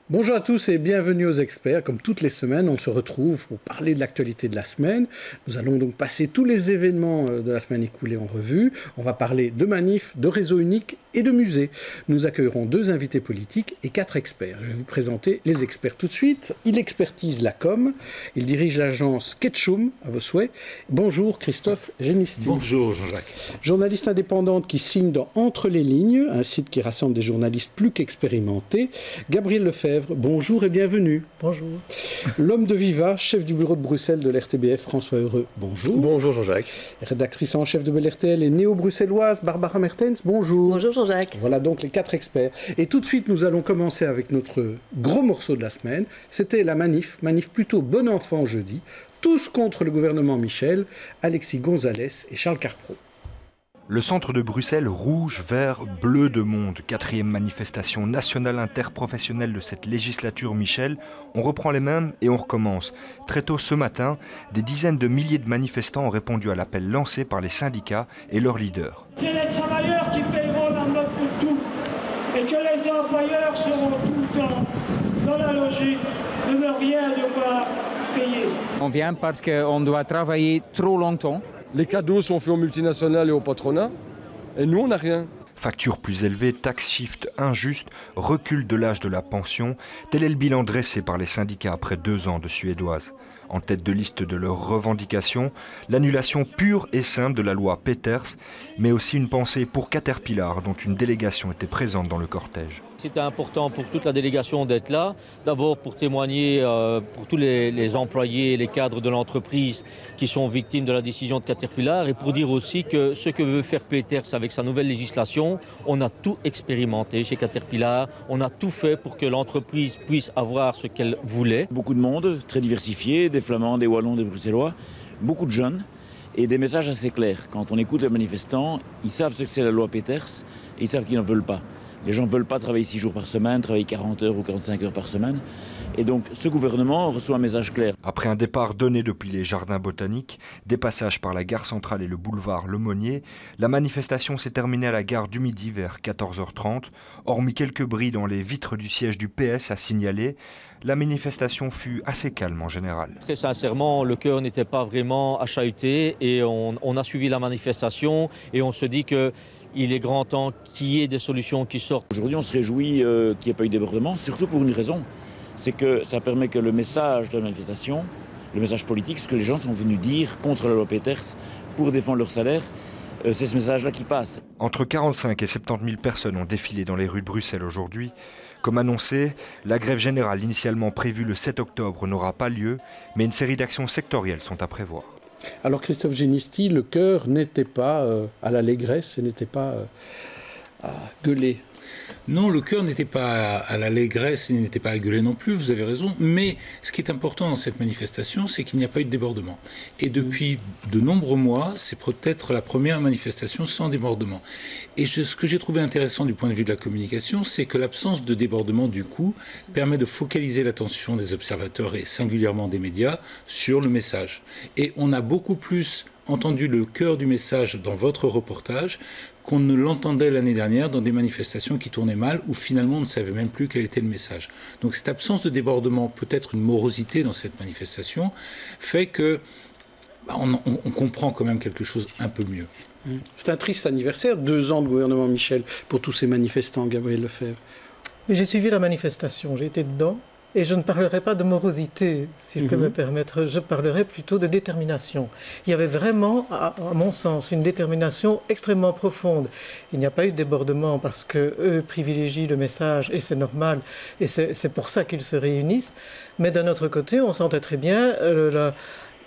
Bonjour à tous et bienvenue aux experts. Comme toutes les semaines, on se retrouve pour parler de l'actualité de la semaine. Nous allons donc passer tous les événements de la semaine écoulée en revue. On va parler de manifs, de réseaux uniques et de musées. Nous accueillerons 2 invités politiques et 4 experts. Je vais vous présenter les experts tout de suite. Il expertise la com. Il dirige l'agence Ketchum, à vos souhaits. Bonjour Christophe Génisti. Bonjour Jean-Jacques. Journaliste indépendante qui signe dans Entre les lignes, un site qui rassemble des journalistes plus qu'expérimentés. Gabriel Lefebvre. Bonjour et bienvenue. Bonjour. L'homme de Viva, chef du bureau de Bruxelles de l'RTBF, François Heureux. Bonjour. Bonjour Jean-Jacques. Rédactrice en chef de Belle RTL et néo-bruxelloise, Barbara Mertens. Bonjour. Bonjour Jean-Jacques. Voilà donc les 4 experts. Et tout de suite, nous allons commencer avec notre gros morceau de la semaine. C'était la manif plutôt bon enfant jeudi. Tous contre le gouvernement Michel, Alexis Gonzalez et Charles Carpro. Le centre de Bruxelles, rouge, vert, bleu de monde, 4e manifestation nationale interprofessionnelle de cette législature Michel. On reprend les mêmes et on recommence. Très tôt ce matin, des dizaines de milliers de manifestants ont répondu à l'appel lancé par les syndicats et leurs leaders. C'est les travailleurs qui paieront la note de tout et que les employeurs seront tout le temps dans la logique de ne rien devoir payer. On vient parce qu'on doit travailler trop longtemps. Les cadeaux sont faits aux multinationales et au patronat, et nous, on n'a rien. Facture plus élevée, tax shift injuste, recul de l'âge de la pension, tel est le bilan dressé par les syndicats après 2 ans de suédoise. En tête de liste de leurs revendications, l'annulation pure et simple de la loi Peters, mais aussi une pensée pour Caterpillar, dont une délégation était présente dans le cortège. C'était important pour toute la délégation d'être là, d'abord pour témoigner pour tous les employés et les cadres de l'entreprise qui sont victimes de la décision de Caterpillar et pour dire aussi que ce que veut faire Peters avec sa nouvelle législation, on a tout expérimenté chez Caterpillar, on a tout fait pour que l'entreprise puisse avoir ce qu'elle voulait. Beaucoup de monde, très diversifié, des Flamands, des Wallons, des Bruxellois, beaucoup de jeunes et des messages assez clairs. Quand on écoute les manifestants, ils savent ce que c'est la loi Peters et ils savent qu'ils n'en veulent pas. Les gens ne veulent pas travailler 6 jours par semaine, travailler 40 heures ou 45 heures par semaine. Et donc ce gouvernement reçoit un message clair. Après un départ donné depuis les jardins botaniques, des passages par la gare centrale et le boulevard Lemonnier, la manifestation s'est terminée à la gare du Midi vers 14h30. Hormis quelques bris dans les vitres du siège du PS à signaler, la manifestation fut assez calme en général. Très sincèrement, le cœur n'était pas vraiment à chahuter et on a suivi la manifestation et on se dit que il est grand temps qu'il y ait des solutions qui sortent. Aujourd'hui, on se réjouit qu'il n'y ait pas eu de débordement, surtout pour une raison. C'est que ça permet que le message de la manifestation, le message politique, ce que les gens sont venus dire contre la loi Peters pour défendre leur salaire, c'est ce message-là qui passe. Entre 45 et 70 000 personnes ont défilé dans les rues de Bruxelles aujourd'hui. Comme annoncé, la grève générale initialement prévue le 7 octobre n'aura pas lieu, mais une série d'actions sectorielles sont à prévoir. Alors Christophe Génisti, le cœur n'était pas à l'allégresse et n'était pas à gueuler. Non, le cœur n'était pas à l'allégresse et n'était pas à gueuler non plus, vous avez raison. Mais ce qui est important dans cette manifestation, c'est qu'il n'y a pas eu de débordement. Et depuis de nombreux mois, c'est peut-être la première manifestation sans débordement. Et ce que j'ai trouvé intéressant du point de vue de la communication, c'est que l'absence de débordement, du coup, permet de focaliser l'attention des observateurs et singulièrement des médias sur le message. Et on a beaucoup plus entendu le cœur du message dans votre reportage qu'on ne l'entendait l'année dernière dans des manifestations qui tournaient mal, où finalement on ne savait même plus quel était le message. Donc cette absence de débordement, peut-être une morosité dans cette manifestation, fait que on comprend quand même quelque chose un peu mieux. C'est un triste anniversaire, 2 ans de gouvernement Michel pour tous ces manifestants, Gabriel Lefebvre. Mais j'ai suivi la manifestation, j'ai été dedans. Et je ne parlerai pas de morosité, si je peux me permettre, je parlerai plutôt de détermination. Il y avait vraiment, à mon sens, une détermination extrêmement profonde. Il n'y a pas eu de débordement parce qu'eux privilégient le message, et c'est normal, et c'est pour ça qu'ils se réunissent. Mais d'un autre côté, on sentait très bien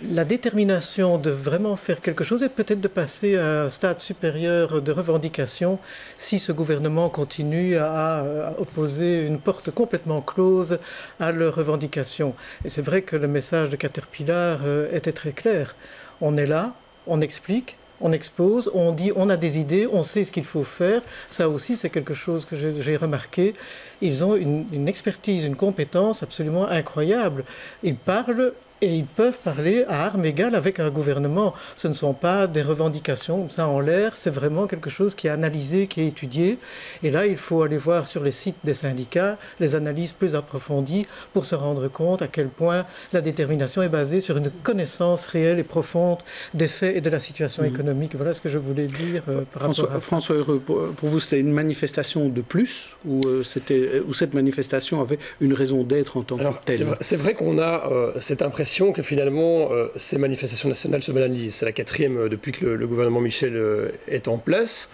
la détermination de vraiment faire quelque chose et peut-être de passer à un stade supérieur de revendication si ce gouvernement continue à opposer une porte complètement close à leurs revendications. Et c'est vrai que le message de Caterpillar était très clair. On est là, on explique, on expose, on dit on a des idées, on sait ce qu'il faut faire. Ça aussi, c'est quelque chose que j'ai remarqué. Ils ont une expertise, une compétence absolument incroyable. Ils parlent Et ils peuvent parler à armes égales avec un gouvernement. Ce ne sont pas des revendications comme ça en l'air, c'est vraiment quelque chose qui est analysé, qui est étudié. Et là, il faut aller voir sur les sites des syndicats les analyses plus approfondies pour se rendre compte à quel point la détermination est basée sur une connaissance réelle et profonde des faits et de la situation économique. Voilà ce que je voulais dire par rapport à ça. François Heureux, pour vous, c'était une manifestation de plus ou cette manifestation avait une raison d'être en tant que telle? C'est vrai qu'on a cette impression que finalement ces manifestations nationales se banalisent. C'est la 4e depuis que le gouvernement Michel est en place.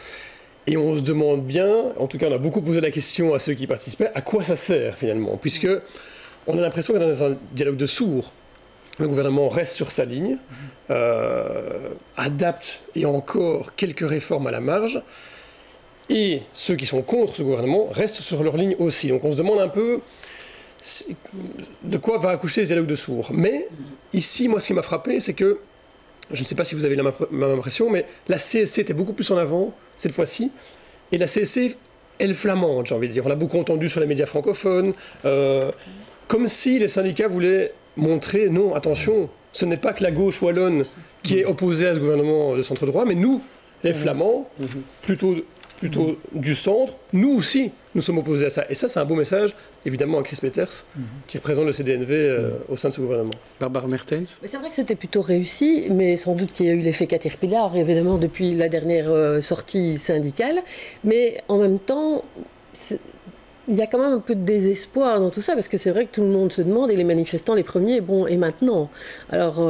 Et on se demande bien, en tout cas on a beaucoup posé la question à ceux qui participaient, à quoi ça sert finalement? Puisque on a l'impression qu'on est dans un dialogue de sourds. Le gouvernement reste sur sa ligne, adapte et encore quelques réformes à la marge. Et ceux qui sont contre ce gouvernement restent sur leur ligne aussi. Donc on se demande un peu de quoi va accoucher ce dialogue de sourds. Mais ici, moi, ce qui m'a frappé, c'est que, je ne sais pas si vous avez la même impression, mais la CSC était beaucoup plus en avant cette fois-ci. Et la CSC, elle flamande, j'ai envie de dire. On l'a beaucoup entendu sur les médias francophones, comme si les syndicats voulaient montrer, non, attention, ce n'est pas que la gauche wallonne qui est opposée à ce gouvernement de centre-droit, mais nous, les Flamands, plutôt du centre, nous aussi, nous sommes opposés à ça. Et ça, c'est un beau message, évidemment, à Chris Peeters, qui représente le CDNV au sein de ce gouvernement. Barbara Mertens. C'est vrai que c'était plutôt réussi, mais sans doute qu'il y a eu l'effet Caterpillar, évidemment, depuis la dernière sortie syndicale. Mais en même temps, il y a quand même un peu de désespoir dans tout ça, parce que c'est vrai que tout le monde se demande, et les manifestants les premiers, bon, et maintenant? Alors,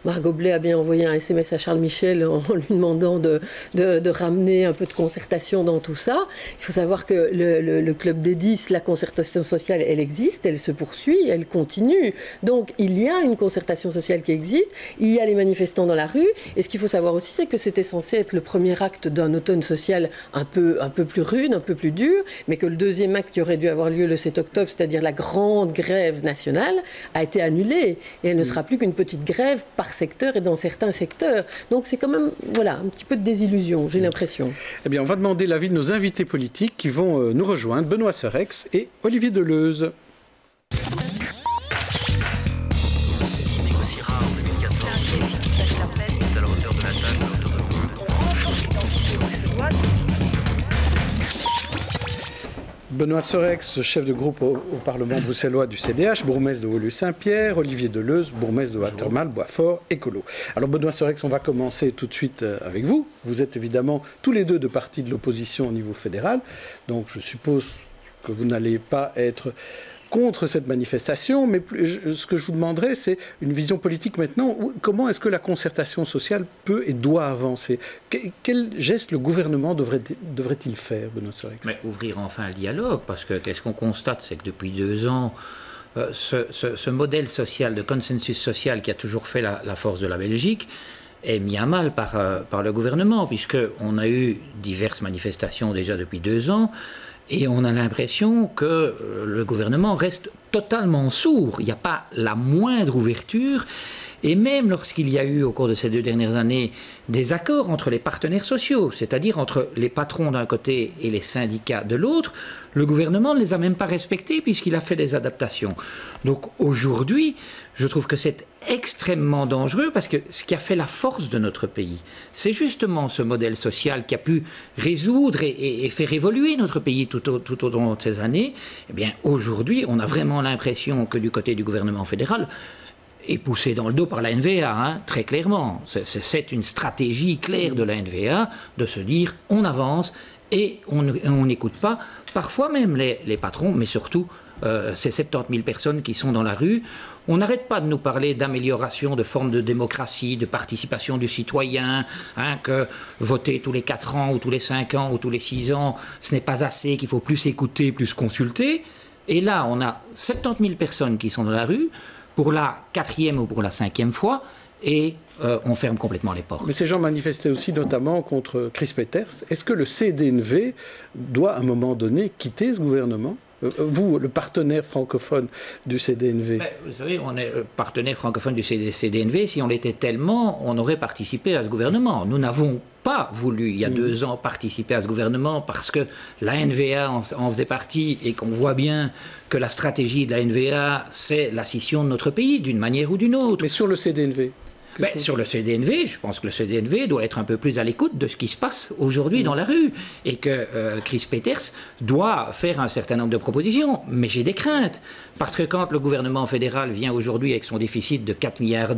Margot Blais a bien envoyé un SMS à Charles Michel en lui demandant de ramener un peu de concertation dans tout ça. Il faut savoir que le club des 10, la concertation sociale, elle existe, elle se poursuit, elle continue. Donc, il y a une concertation sociale qui existe, il y a les manifestants dans la rue, et ce qu'il faut savoir aussi, c'est que c'était censé être le premier acte d'un automne social un peu plus rude, un peu plus dur, mais que le deuxième acte qui aurait dû avoir lieu le 7 octobre, c'est-à-dire la grande grève nationale, a été annulée. Et elle ne sera plus qu'une petite grève par secteur et dans certains secteurs. Donc c'est quand même, voilà, un petit peu de désillusion, j'ai l'impression. Eh bien, on va demander l'avis de nos invités politiques qui vont nous rejoindre, Benoît Serex et Olivier Deleuze. Benoît Serex, chef de groupe au Parlement bruxellois du CDH, bourgmestre de Woluwe-Saint-Pierre, Olivier Deleuze, bourgmestre de Watermal, Boisfort, écolo. Alors Benoît Serex, on va commencer tout de suite avec vous. Vous êtes évidemment tous les deux de partis de l'opposition au niveau fédéral, donc je suppose que vous n'allez pas être contre cette manifestation, mais ce que je vous demanderais, c'est une vision politique maintenant. Comment est-ce que la concertation sociale peut et doit avancer? Quel geste le gouvernement devrait-il faire, Benoît Serex? Mais ouvrir enfin le dialogue, parce que qu'est-ce qu'on constate, c'est que depuis 2 ans, ce modèle social, de consensus social qui a toujours fait la force de la Belgique, est mis à mal par le gouvernement, puisqu'on a eu diverses manifestations déjà depuis 2 ans, et on a l'impression que le gouvernement reste totalement sourd. Il n'y a pas la moindre ouverture. Et même lorsqu'il y a eu, au cours de ces 2 dernières années, des accords entre les partenaires sociaux, c'est-à-dire entre les patrons d'un côté et les syndicats de l'autre, le gouvernement ne les a même pas respectés puisqu'il a fait des adaptations. Donc aujourd'hui, je trouve que c'est extrêmement dangereux parce que ce qui a fait la force de notre pays, c'est justement ce modèle social qui a pu résoudre et faire évoluer notre pays tout au long de ces années. Eh bien, aujourd'hui, on a vraiment l'impression que du côté du gouvernement fédéral, est poussé dans le dos par la NVA, très clairement. C'est une stratégie claire de la NVA de se dire on avance et on n'écoute pas, parfois même les patrons, mais surtout ces 70 000 personnes qui sont dans la rue. On n'arrête pas de nous parler d'amélioration de formes de démocratie, de participation du citoyen, que voter tous les 4 ans ou tous les 5 ans ou tous les 6 ans, ce n'est pas assez, qu'il faut plus écouter, plus consulter. Et là, on a 70 000 personnes qui sont dans la rue, pour la 4e ou pour la 5e fois, et on ferme complètement les portes. Mais ces gens manifestaient aussi notamment contre Chris Peeters. Est-ce que le CDNV doit à un moment donné quitter ce gouvernement? Vous, le partenaire francophone du CDNV. Vous savez, on est partenaire francophone du CDNV. Si on l'était tellement, on aurait participé à ce gouvernement. Nous n'avons pas voulu, il y a 2 ans, participer à ce gouvernement parce que la NVA en faisait partie et qu'on voit bien que la stratégie de la NVA, c'est la scission de notre pays, d'une manière ou d'une autre. Mais sur le CDNV sur le CDNV, je pense que le CDNV doit être un peu plus à l'écoute de ce qui se passe aujourd'hui dans la rue et que Chris Peeters doit faire un certain nombre de propositions. Mais j'ai des craintes parce que quand le gouvernement fédéral vient aujourd'hui avec son déficit de 4,2 milliards,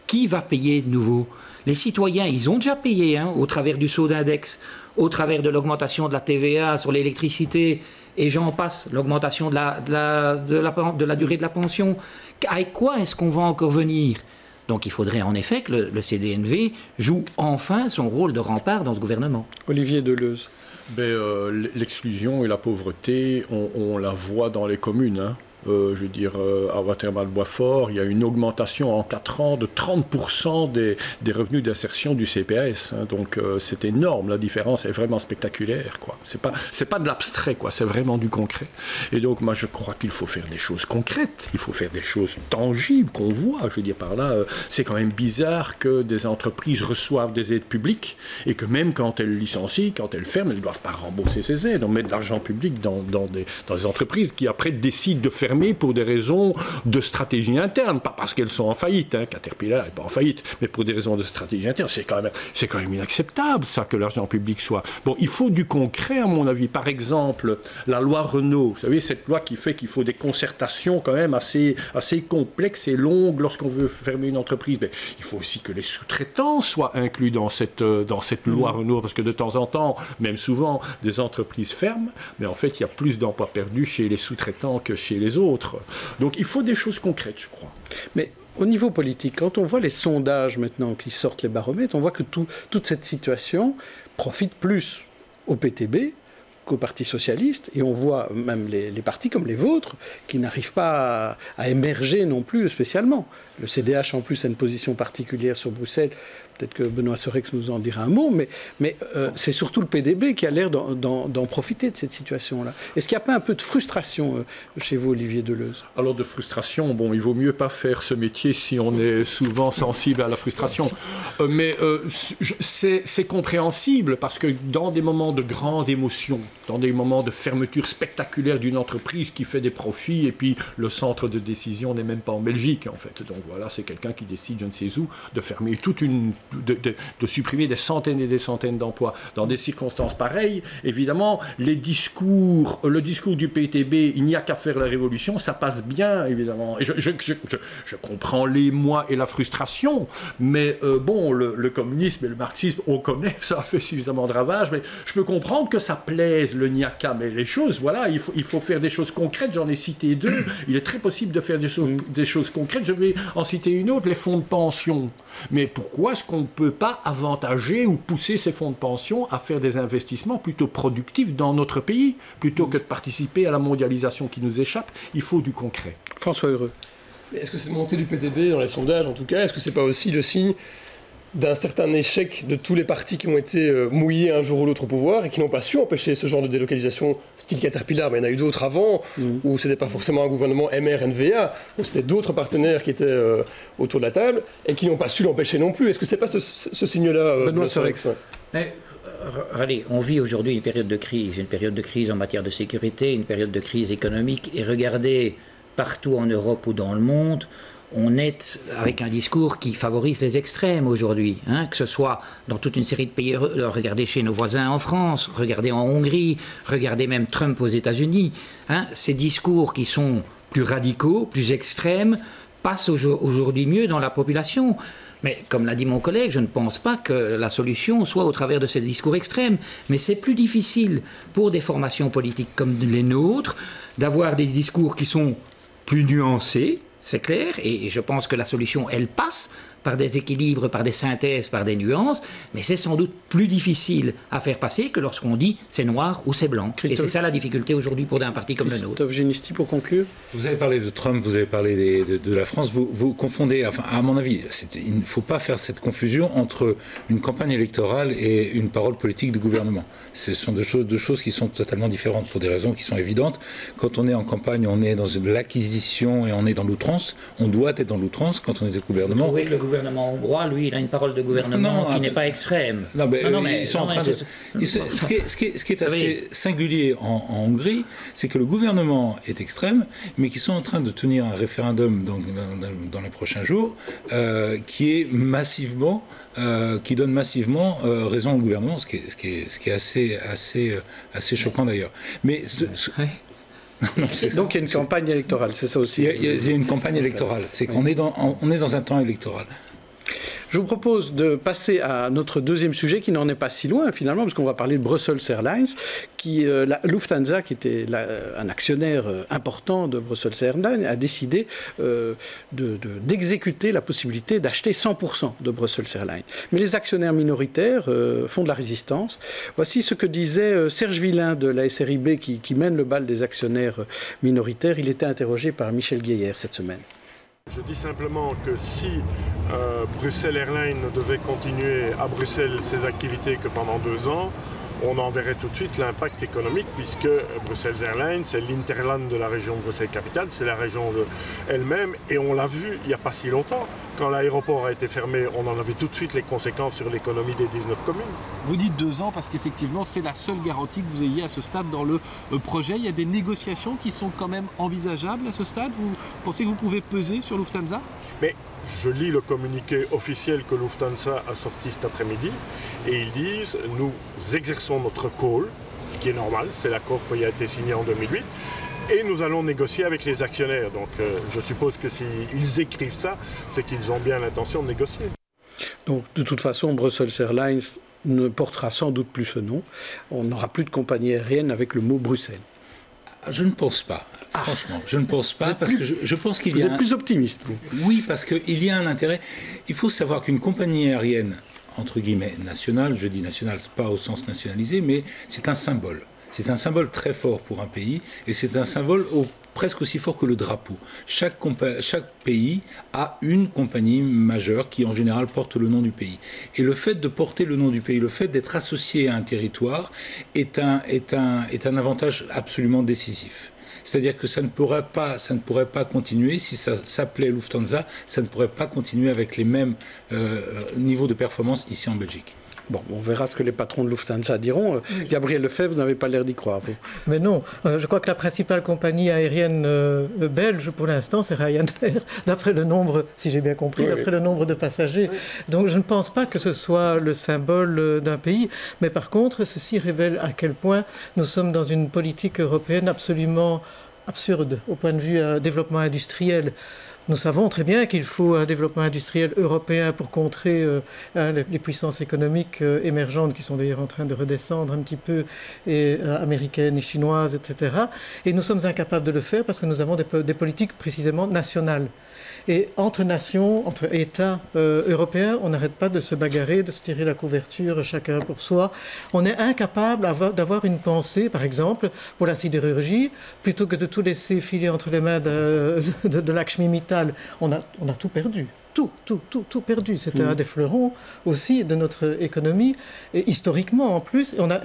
qui va payer de nouveau? Les citoyens, ils ont déjà payé au travers du saut d'index, au travers de l'augmentation de la TVA sur l'électricité et j'en passe, l'augmentation de la durée de la pension. Avec quoi est-ce qu'on va encore venir? Donc il faudrait en effet que le CDNV joue enfin son rôle de rempart dans ce gouvernement. Olivier Deleuze. L'exclusion et la pauvreté, on la voit dans les communes. Je veux dire, à Watermal-Boisfort, il y a une augmentation en 4 ans de 30% des revenus d'insertion du CPAS. Donc c'est énorme, la différence est vraiment spectaculaire, quoi. C'est pas de l'abstrait, quoi, c'est vraiment du concret. Et donc moi je crois qu'il faut faire des choses concrètes, il faut faire des choses tangibles qu'on voit. Je veux dire par là, c'est quand même bizarre que des entreprises reçoivent des aides publiques et que même quand elles licencient, quand elles ferment, elles ne doivent pas rembourser ces aides. On met de l'argent public dans des entreprises qui après décident de fermer pour des raisons de stratégie interne, pas parce qu'elles sont en faillite, Caterpillar n'est pas en faillite, mais pour des raisons de stratégie interne. C'est quand même inacceptable, ça, que l'argent public soit... Bon, il faut du concret, à mon avis. Par exemple, la loi Renault, vous savez, cette loi qui fait qu'il faut des concertations quand même assez complexes et longues lorsqu'on veut fermer une entreprise. Mais il faut aussi que les sous-traitants soient inclus dans cette loi Renault, parce que de temps en temps, même souvent, des entreprises ferment, mais en fait, il y a plus d'emplois perdus chez les sous-traitants que chez les autres. Donc il faut des choses concrètes, je crois. Mais au niveau politique, quand on voit les sondages maintenant qui sortent, les baromètres, on voit que toute cette situation profite plus au PTB qu'au Parti socialiste, et on voit même les partis comme les vôtres qui n'arrivent pas à émerger non plus spécialement. Le CDH en plus a une position particulière sur Bruxelles. Peut-être que Benoît Serex nous en dira un mot, mais c'est surtout le PDB qui a l'air d'en profiter de cette situation-là. Est-ce qu'il n'y a pas un peu de frustration chez vous, Olivier Deleuze? Alors de frustration, bon, il vaut mieux pas faire ce métier si on est souvent sensible à la frustration. Mais c'est compréhensible parce que dans des moments de grande émotion, dans des moments de fermeture spectaculaire d'une entreprise qui fait des profits et puis le centre de décision n'est même pas en Belgique, en fait. Donc voilà, c'est quelqu'un qui décide, je ne sais où, de fermer de supprimer des centaines et des centaines d'emplois. Dans des circonstances pareilles, évidemment, le discours du PTB, il n'y a qu'à faire la révolution, ça passe bien, évidemment. Et je comprends l'émoi et la frustration, mais bon, le communisme et le marxisme, on connaît, ça a fait suffisamment de ravages, mais je peux comprendre que ça plaise, le niaka, mais les choses, voilà, il faut faire des choses concrètes, j'en ai cité 2, il est très possible de faire des choses concrètes, je vais en citer une autre, les fonds de pension. Mais pourquoi est-ce qu'on ne peut pas avantager ou pousser ces fonds de pension à faire des investissements plutôt productifs dans notre pays, plutôt que de participer à la mondialisation qui nous échappe? Il faut du concret. François Heureux. Mais est-ce que cette montée du PTB dans les sondages, en tout cas, est-ce que c'est pas aussi le signe d'un certain échec de tous les partis qui ont été mouillés un jour ou l'autre au pouvoir et qui n'ont pas su empêcher ce genre de délocalisation style Caterpillar, mais il y en a eu d'autres avant, où c'était pas forcément un gouvernement MR-NVA, où c'était d'autres partenaires qui étaient autour de la table et qui n'ont pas su l'empêcher non plus. Est-ce que c'est pas ce signe-là Benoît Serex. Allez, on vit aujourd'hui une période de crise en matière de sécurité, une période de crise économique, et regardez partout en Europe ou dans le monde, on est avec un discours qui favorise les extrêmes aujourd'hui, que ce soit dans toute une série de pays. Regardez chez nos voisins en France, regardez en Hongrie, regardez même Trump aux États-Unis. Ces discours qui sont plus radicaux, plus extrêmes, passent aujourd'hui mieux dans la population. Mais comme l'a dit mon collègue, je ne pense pas que la solution soit au travers de ces discours extrêmes. Mais c'est plus difficile pour des formations politiques comme les nôtres d'avoir des discours qui sont plus nuancés, c'est clair, et je pense que la solution, elle passe par des équilibres, par des synthèses, par des nuances, mais c'est sans doute plus difficile à faire passer que lorsqu'on dit c'est noir ou c'est blanc. Et c'est ça la difficulté aujourd'hui pour un parti comme le nôtre. Christophe Génisty, pour conclure. Vous avez parlé de Trump, vous avez parlé de la France, vous confondez, enfin, à mon avis, il ne faut pas faire cette confusion entre une campagne électorale et une parole politique du gouvernement. Ce sont deux choses qui sont totalement différentes pour des raisons qui sont évidentes. Quand on est en campagne, on est dans l'acquisition et on est dans l'outrance. On doit être dans l'outrance quand on est au gouvernement. Vous trouvez que le gouvernement hongrois, lui, il a une parole de gouvernement qui n'est pas extrême. Non, mais ils sont en train de... Ce qui est assez singulier en Hongrie, c'est que le gouvernement est extrême, mais qu'ils sont en train de tenir un référendum dans les prochains jours qui donne massivement raison au gouvernement, ce qui est assez choquant d'ailleurs. Mais donc il y a une campagne électorale, c'est ça aussi. Il y a une campagne électorale, c'est qu'on est dans un temps électoral. Je vous propose de passer à notre deuxième sujet qui n'en est pas si loin finalement, parce qu'on va parler de Brussels Airlines, la Lufthansa, qui était un actionnaire important de Brussels Airlines, a décidé d'exécuter la possibilité d'acheter 100% de Brussels Airlines. Mais les actionnaires minoritaires font de la résistance. Voici ce que disait Serge Villain de la SRIB qui mène le bal des actionnaires minoritaires. Il était interrogé par Michel Guéhière cette semaine. Je dis simplement que si Bruxelles Airlines ne devait continuer à Bruxelles ses activités que pendant 2 ans, on en verrait tout de suite l'impact économique, puisque Bruxelles Airlines, c'est l'Interland de la région de Bruxelles-Capitale, c'est la région elle-même, et on l'a vu il n'y a pas si longtemps. Quand l'aéroport a été fermé, on en a vu tout de suite les conséquences sur l'économie des 19 communes. Vous dites 2 ans parce qu'effectivement, c'est la seule garantie que vous ayez à ce stade dans le projet. Il y a des négociations qui sont quand même envisageables à ce stade. Vous pensez que vous pouvez peser sur Lufthansa ? Mais je lis le communiqué officiel que Lufthansa a sorti cet après-midi et ils disent « Nous exerçons notre call », ce qui est normal, c'est l'accord qui a été signé en 2008, et nous allons négocier avec les actionnaires. Donc je suppose que s'ils écrivent ça, c'est qu'ils ont bien l'intention de négocier. Donc de toute façon, Brussels Airlines ne portera sans doute plus ce nom. On n'aura plus de compagnie aérienne avec le mot Bruxelles. Je ne pense pas. Franchement, je ne pense pas, parce que je pense qu'il y a... Vous êtes plus optimiste, vous ? Oui, parce qu'il y a un intérêt. Il faut savoir qu'une compagnie aérienne, entre guillemets, nationale, je dis nationale, pas au sens nationalisé, mais c'est un symbole. C'est un symbole très fort pour un pays, et c'est un symbole presque aussi fort que le drapeau. Chaque pays a une compagnie majeure qui, en général, porte le nom du pays. Et le fait de porter le nom du pays, le fait d'être associé à un territoire, est un avantage absolument décisif. C'est-à-dire que ça ne pourrait pas continuer, si ça s'appelait Lufthansa, ça ne pourrait pas continuer avec les mêmes niveaux de performance ici en Belgique. Bon, on verra ce que les patrons de Lufthansa diront. Gabriel Lefebvre, vous n'avez pas l'air d'y croire, vous. Mais non, je crois que la principale compagnie aérienne belge, pour l'instant, c'est Ryanair, d'après le nombre, si j'ai bien compris, d'après le nombre de passagers. Donc je ne pense pas que ce soit le symbole d'un pays. Mais par contre, ceci révèle à quel point nous sommes dans une politique européenne absolument absurde au point de vue développement industriel. Nous savons très bien qu'il faut un développement industriel européen pour contrer les puissances économiques émergentes qui sont d'ailleurs en train de redescendre un petit peu, et américaines et chinoises, etc. Et nous sommes incapables de le faire parce que nous avons des politiques précisément nationales. Et entre nations, entre États européens, on n'arrête pas de se bagarrer, de se tirer la couverture chacun pour soi. On est incapable d'avoir une pensée, par exemple, pour la sidérurgie, plutôt que de tout laisser filer entre les mains de Lakshmi Mittal. On a tout perdu. Tout perdu. C'était un des fleurons aussi de notre économie, et historiquement en plus, on a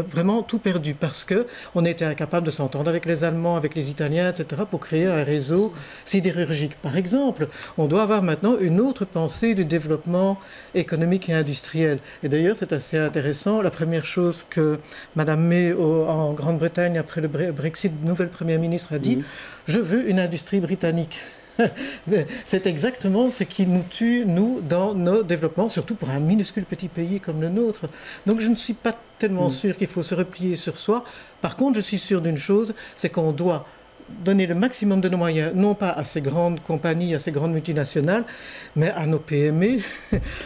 vraiment tout perdu parce qu'on était incapable de s'entendre avec les Allemands, avec les Italiens, etc., pour créer un réseau sidérurgique. Par exemple, on doit avoir maintenant une autre pensée du développement économique et industriel. Et d'ailleurs, c'est assez intéressant. La première chose que Mme May en Grande-Bretagne, après le Brexit, nouvelle Première ministre, a dit, je veux une industrie britannique. C'est exactement ce qui nous tue, nous, dans nos développements, surtout pour un minuscule petit pays comme le nôtre. Donc je ne suis pas tellement sûr qu'il faut se replier sur soi. Par contre, je suis sûr d'une chose, c'est qu'on doit donner le maximum de nos moyens, non pas à ces grandes compagnies, à ces grandes multinationales, mais à nos PME,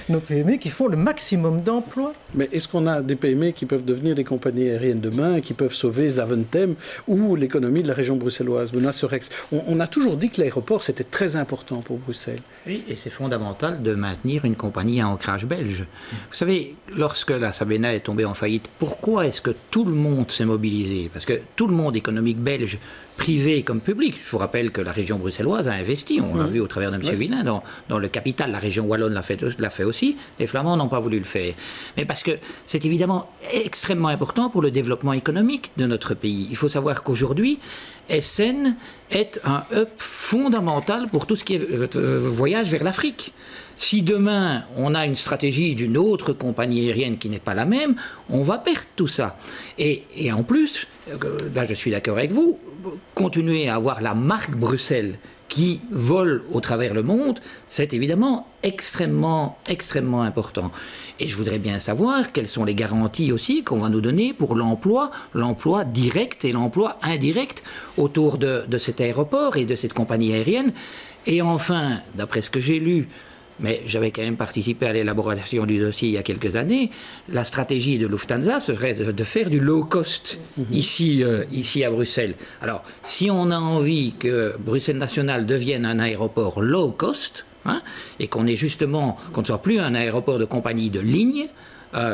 nos PME qui font le maximum d'emplois. Mais est-ce qu'on a des PME qui peuvent devenir des compagnies aériennes demain, qui peuvent sauver Zaventem ou l'économie de la région bruxelloise? Benoît Serex, on a toujours dit que l'aéroport, c'était très important pour Bruxelles. Oui, et c'est fondamental de maintenir une compagnie à ancrage belge. Vous savez, lorsque la Sabena est tombée en faillite, pourquoi est-ce que tout le monde s'est mobilisé? Parce que tout le monde économique belge, privé comme public, je vous rappelle que la région bruxelloise a investi, on l'a vu au travers de M. Villain, dans le capital, la région wallonne l'a fait aussi, les Flamands n'ont pas voulu le faire. Mais parce que c'est évidemment extrêmement important pour le développement économique de notre pays. Il faut savoir qu'aujourd'hui, Essen est un hub fondamental pour tout ce qui est voyage vers l'Afrique. Si demain, on a une stratégie d'une autre compagnie aérienne qui n'est pas la même, on va perdre tout ça. Et en plus, là je suis d'accord avec vous, continuer à avoir la marque Bruxelles qui vole au travers le monde, c'est évidemment extrêmement, extrêmement important. Et je voudrais bien savoir quelles sont les garanties aussi qu'on va nous donner pour l'emploi direct et l'emploi indirect autour de cet aéroport et de cette compagnie aérienne. Et enfin, d'après ce que j'ai lu, mais j'avais quand même participé à l'élaboration du dossier il y a quelques années, la stratégie de Lufthansa serait de faire du low cost ici à Bruxelles. Alors, si on a envie que Bruxelles National devienne un aéroport low cost, et qu'on ne soit plus un aéroport de compagnie de ligne,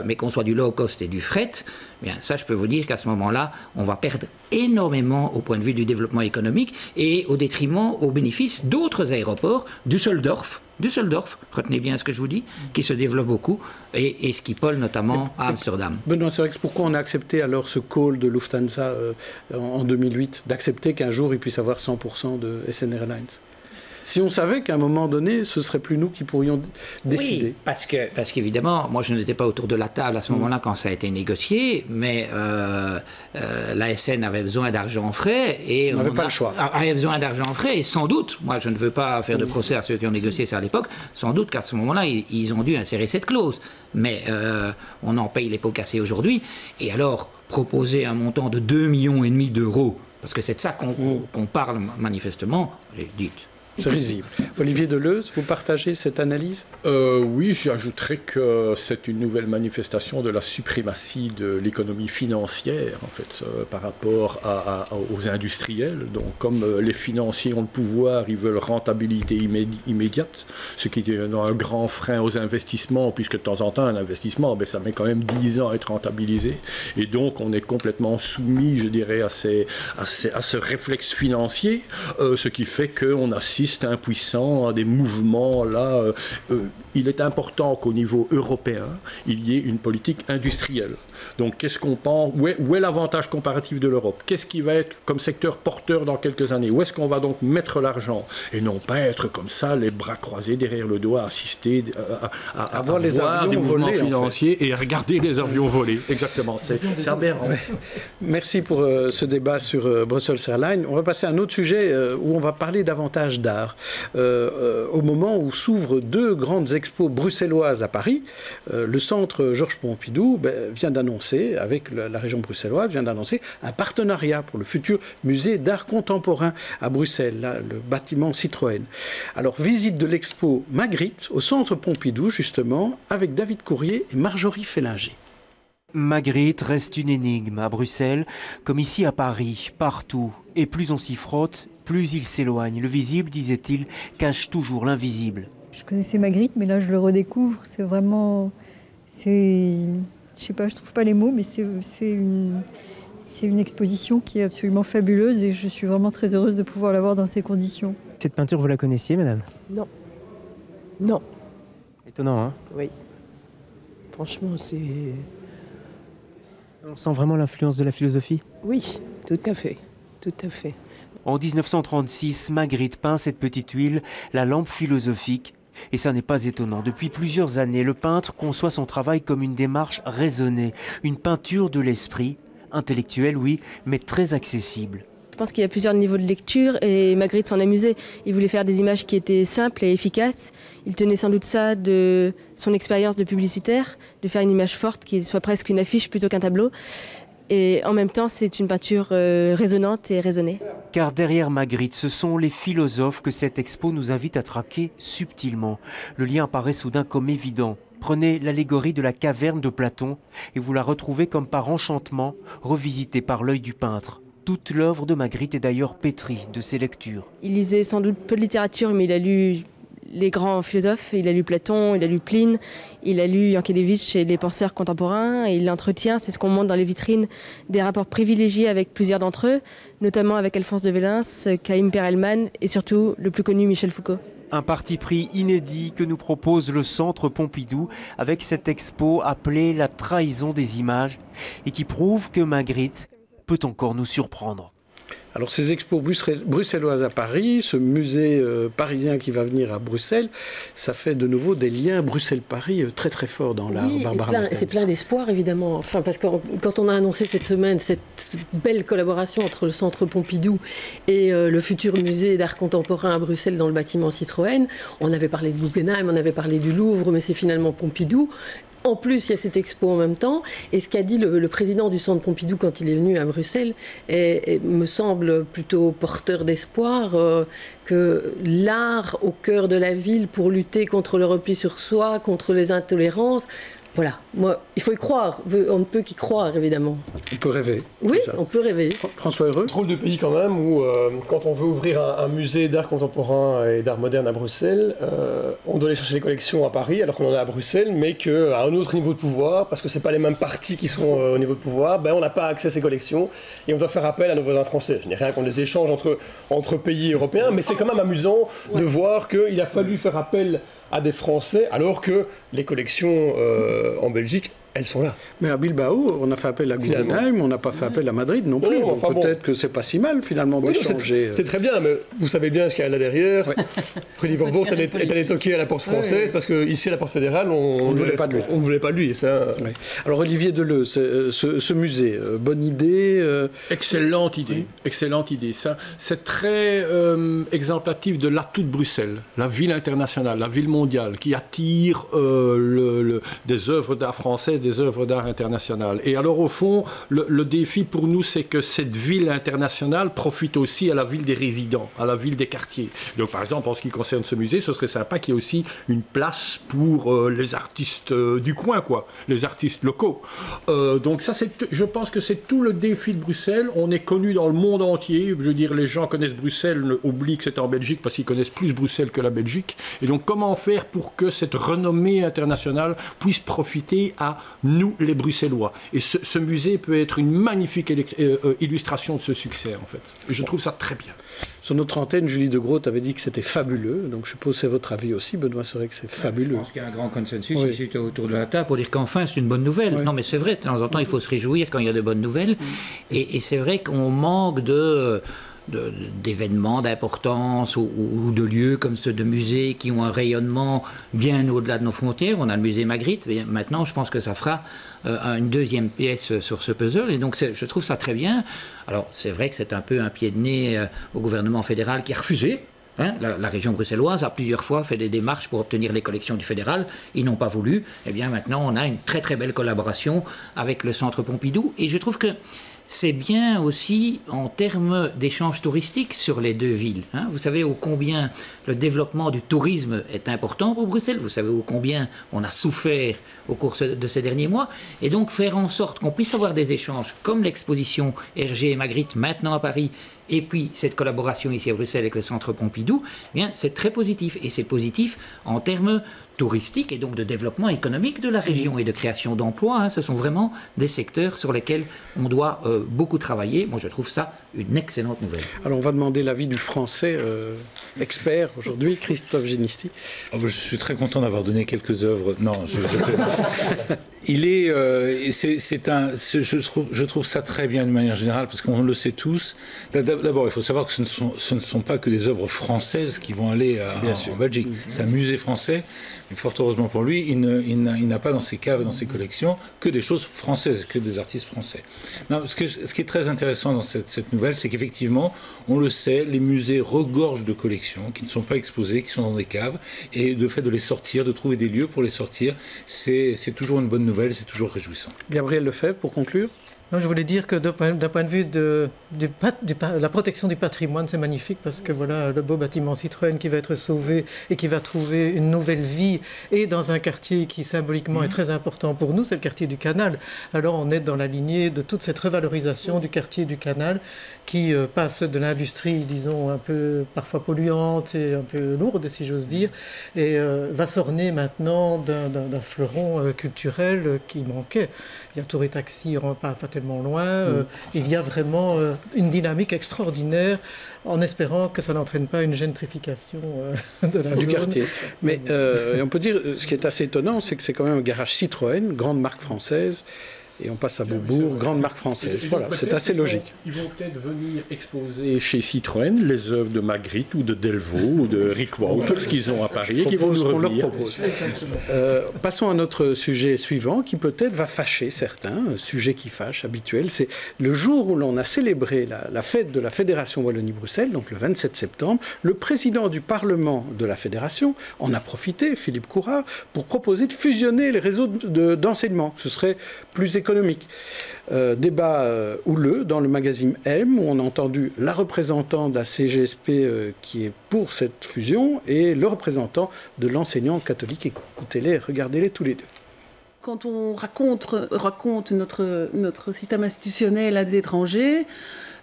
mais qu'on soit du low cost et du fret, bien ça je peux vous dire qu'à ce moment-là, on va perdre énormément au point de vue du développement économique et au bénéfice d'autres aéroports, Düsseldorf, retenez bien ce que je vous dis, qui se développe beaucoup, et Schiphol notamment à Amsterdam. Benoît Serex, pourquoi on a accepté alors ce call de Lufthansa en 2008, d'accepter qu'un jour il puisse avoir 100% de SN Airlines? Si on savait qu'à un moment donné, ce ne serait plus nous qui pourrions décider. Oui, parce qu'évidemment, moi je n'étais pas autour de la table à ce moment-là quand ça a été négocié, mais l'ASN avait besoin d'argent frais et on n'avait pas le choix. Avait besoin d'argent frais et sans doute, moi je ne veux pas faire de procès à ceux qui ont négocié ça à l'époque, sans doute qu'à ce moment-là ils ont dû insérer cette clause, mais on en paye les pots cassés aujourd'hui. Et alors proposer un montant de 2,5 millions d'euros, parce que c'est de ça qu'on parle manifestement, dites. C'est risible. Olivier Deleuze, vous partagez cette analyse? Oui, j'ajouterais que c'est une nouvelle manifestation de la suprématie de l'économie financière, en fait, par rapport aux industriels. Donc, comme les financiers ont le pouvoir, ils veulent rentabilité immédiate, ce qui est un grand frein aux investissements, puisque de temps en temps, un investissement, ça met quand même 10 ans à être rentabilisé. Et donc, on est complètement soumis, je dirais, à ce réflexe financier, ce qui fait qu'on assiste impuissant à des mouvements là. Il est important qu'au niveau européen, il y ait une politique industrielle. Donc, qu'est-ce qu'on pense? Où est l'avantage comparatif de l'Europe? Qu'est-ce qui va être comme secteur porteur dans quelques années? Où est-ce qu'on va donc mettre l'argent? Et non pas être comme ça, les bras croisés derrière le dos, assister à voir les avions des mouvements voler, financiers en fait. Et à regarder les avions voler. Exactement, c'est aberrant. Ouais. Merci pour ce débat sur Brussels Airlines. On va passer à un autre sujet où on va parler davantage d'art. Au moment où s'ouvrent 2 grandes expos bruxelloises à Paris, le centre Georges Pompidou vient d'annoncer, avec la région bruxelloise, vient d'annoncer un partenariat pour le futur musée d'art contemporain à Bruxelles, là, le bâtiment Citroën. Alors, visite de l'expo Magritte au centre Pompidou, justement, avec David Courrier et Marjorie Fellinger. Magritte reste une énigme à Bruxelles, comme ici à Paris, partout. Et plus on s'y frotte, plus il s'éloigne. Le visible, disait-il, cache toujours l'invisible. Je connaissais Magritte, mais là je le redécouvre. C'est vraiment... je sais pas, je trouve pas les mots, mais c'est une exposition qui est absolument fabuleuse et je suis vraiment très heureuse de pouvoir la voir dans ces conditions. Cette peinture, vous la connaissiez, madame? Non. Non. Étonnant, hein? Oui. Franchement, c'est... On sent vraiment l'influence de la philosophie? Oui, tout à fait. Tout à fait. En 1936, Magritte peint cette petite huile, la lampe philosophique. Et ça n'est pas étonnant. Depuis plusieurs années, le peintre conçoit son travail comme une démarche raisonnée, une peinture de l'esprit, intellectuelle oui, mais très accessible. Je pense qu'il y a plusieurs niveaux de lecture et Magritte s'en amusait. Il voulait faire des images qui étaient simples et efficaces. Il tenait sans doute ça de son expérience de publicitaire, de faire une image forte qui soit presque une affiche plutôt qu'un tableau. Et en même temps, c'est une peinture résonante et raisonnée. Car derrière Magritte, ce sont les philosophes que cette expo nous invite à traquer subtilement. Le lien apparaît soudain comme évident. Prenez l'allégorie de la caverne de Platon et vous la retrouvez comme par enchantement, revisitée par l'œil du peintre. Toute l'œuvre de Magritte est d'ailleurs pétrie de ses lectures. Il lisait sans doute peu de littérature, mais il a lu les grands philosophes. Il a lu Platon, il a lu Pline, il a lu Jankélévitch et les penseurs contemporains. Et il entretient, c'est ce qu'on montre dans les vitrines, des rapports privilégiés avec plusieurs d'entre eux, notamment avec Alphonse de Vélins, Chaim Perelman et surtout le plus connu Michel Foucault. Un parti pris inédit que nous propose le Centre Pompidou avec cette expo appelée La trahison des images et qui prouve que Magritte peut encore nous surprendre. Alors ces expos bruxelloises à Paris, ce musée parisien qui va venir à Bruxelles, ça fait de nouveau des liens Bruxelles-Paris très très forts dans l'art. C'est plein d'espoir évidemment. Enfin, parce que quand on a annoncé cette semaine cette belle collaboration entre le Centre Pompidou et le futur musée d'art contemporain à Bruxelles dans le bâtiment Citroën, on avait parlé de Guggenheim, on avait parlé du Louvre, mais c'est finalement Pompidou. En plus, il y a cette expo en même temps. Et ce qu'a dit le président du Centre Pompidou quand il est venu à Bruxelles me semble plutôt porteur d'espoir que l'art au cœur de la ville pour lutter contre le repli sur soi, contre les intolérances. Voilà, moi, il faut y croire. On ne peut qu'y croire, évidemment. On peut rêver. Oui, on peut rêver. François Heureux. Drôle de pays quand même, où quand on veut ouvrir un musée d'art contemporain et d'art moderne à Bruxelles, on doit aller chercher les collections à Paris, alors qu'on en a à Bruxelles, mais qu'à un autre niveau de pouvoir, parce que ce n'est pas les mêmes partis qui sont au niveau de pouvoir, on n'a pas accès à ces collections, et on doit faire appel à nos voisins français. Je n'ai rien contre les échanges entre pays européens, mais c'est quand même amusant de voir qu'il a fallu faire appel à des Français, alors que les collections en Belgique, elles sont là. Mais à Bilbao, on a fait appel à Guggenheim, on n'a pas fait appel à Madrid non plus. Donc peut-être que c'est pas si mal finalement d'échanger. C'est très bien, mais vous savez bien ce qu'il y a là derrière. Rudy Vervoort est allé toquer à la porte française parce qu'ici à la porte fédérale, on ne voulait pas de lui. On ne voulait pas de lui. Ça... Oui. Alors Olivier Deleu, ce musée, bonne idée Excellente idée. Excellente idée. Ça, c'est très exemplatif de l'atout de Bruxelles, la ville internationale, la ville mondiale, qui attire des œuvres d'art françaises, des œuvres d'art internationales. Et alors, au fond, le défi pour nous, c'est que cette ville internationale profite aussi à la ville des résidents, à la ville des quartiers. Donc, par exemple, en ce qui concerne ce musée, ce serait sympa qu'il y ait aussi une place pour les artistes du coin, quoi, les artistes locaux. Donc, ça, je pense que c'est tout le défi de Bruxelles. On est connu dans le monde entier. Je veux dire, les gens connaissent Bruxelles, oublient que c'est en Belgique parce qu'ils connaissent plus Bruxelles que la Belgique. Et donc, comment faire pour que cette renommée internationale puisse profiter à nous, les Bruxellois. Et ce musée peut être une magnifique illustration de ce succès, en fait. Et je trouve ça très bien. Sur notre antenne, Julie De Groot avait dit que c'était fabuleux. Donc je suppose que c'est votre avis aussi, Benoît Serret, que c'est fabuleux. Je pense qu'il y a un grand consensus ici autour de la table pour dire qu'enfin c'est une bonne nouvelle. Oui. Non mais c'est vrai, de temps en temps il faut se réjouir quand il y a de bonnes nouvelles. Et c'est vrai qu'on manque d'événements d'importance ou de lieux comme ceux de musées qui ont un rayonnement bien au-delà de nos frontières. On a le musée Magritte, mais maintenant je pense que ça fera une deuxième pièce sur ce puzzle et donc je trouve ça très bien. Alors c'est vrai que c'est un peu un pied de nez au gouvernement fédéral qui a refusé. La région bruxelloise a plusieurs fois fait des démarches pour obtenir les collections du fédéral. Ils n'ont pas voulu. Eh bien maintenant on a une très très belle collaboration avec le Centre Pompidou et je trouve que c'est bien aussi en termes d'échanges touristiques sur les deux villes. Vous savez ô combien le développement du tourisme est important pour Bruxelles. Vous savez ô combien on a souffert au cours de ces derniers mois. Et donc faire en sorte qu'on puisse avoir des échanges comme l'exposition Hergé et Magritte maintenant à Paris et puis cette collaboration ici à Bruxelles avec le Centre Pompidou, eh bien, c'est très positif. Et c'est positif en termes touristiques et donc de développement économique de la région et de création d'emplois. Ce sont vraiment des secteurs sur lesquels on doit beaucoup travailler. Moi, je trouve ça une excellente nouvelle. Alors, on va demander l'avis du Français expert aujourd'hui, Christophe Génisty. Je suis très content d'avoir donné quelques œuvres. Non, il est, je trouve ça très bien de manière générale parce qu'on le sait tous. D'abord, il faut savoir que ce ne sont pas que des œuvres françaises qui vont aller en Belgique. C'est un musée français, mais fort heureusement pour lui, il n'a pas dans ses caves et dans ses collections que des choses françaises, que des artistes français. Non, ce qui est très intéressant dans cette nouvelle, c'est qu'effectivement, on le sait, les musées regorgent de collections qui ne sont pas exposées, qui sont dans des caves, et le fait de les sortir, de trouver des lieux pour les sortir, c'est toujours une bonne nouvelle, c'est toujours réjouissant. Gabriel Lefebvre, pour conclure. Non, je voulais dire que d'un point de vue de la protection du patrimoine, c'est magnifique parce que voilà le beau bâtiment Citroën qui va être sauvé et qui va trouver une nouvelle vie et dans un quartier qui symboliquement est très important pour nous, c'est le quartier du Canal. Alors on est dans la lignée de toute cette revalorisation du quartier du Canal qui passe de l'industrie, disons, un peu parfois polluante et un peu lourde, si j'ose dire, et va s'orner maintenant d'un fleuron culturel qui manquait. Il y a Tour et Taxi, pas tellement loin. Il y a vraiment une dynamique extraordinaire en espérant que ça n'entraîne pas une gentrification de la du zone. quartier. Mais on peut dire, ce qui est assez étonnant, c'est que c'est quand même un garage Citroën, grande marque française, et on passe à Beaubourg, grande marque française. Voilà, c'est assez logique. Ils vont peut-être venir exposer chez Citroën les œuvres de Magritte ou de Delvaux ou de Rick Wouters qu'ils ont à Paris et qui vont nous revenir. On leur propose. Passons à notre sujet suivant qui peut-être va fâcher certains, un sujet qui fâche habituel. C'est le jour où l'on a célébré la fête de la Fédération Wallonie-Bruxelles, donc le 27 septembre. Le président du Parlement de la Fédération en a profité, Philippe Courard, pour proposer de fusionner les réseaux d'enseignement. Ce serait plus économique. Débat houleux dans le magazine M, où on a entendu la représentante de la CGSP qui est pour cette fusion et le représentant de l'enseignant catholique. Écoutez-les, regardez-les tous les deux. Quand on raconte notre système institutionnel à des étrangers,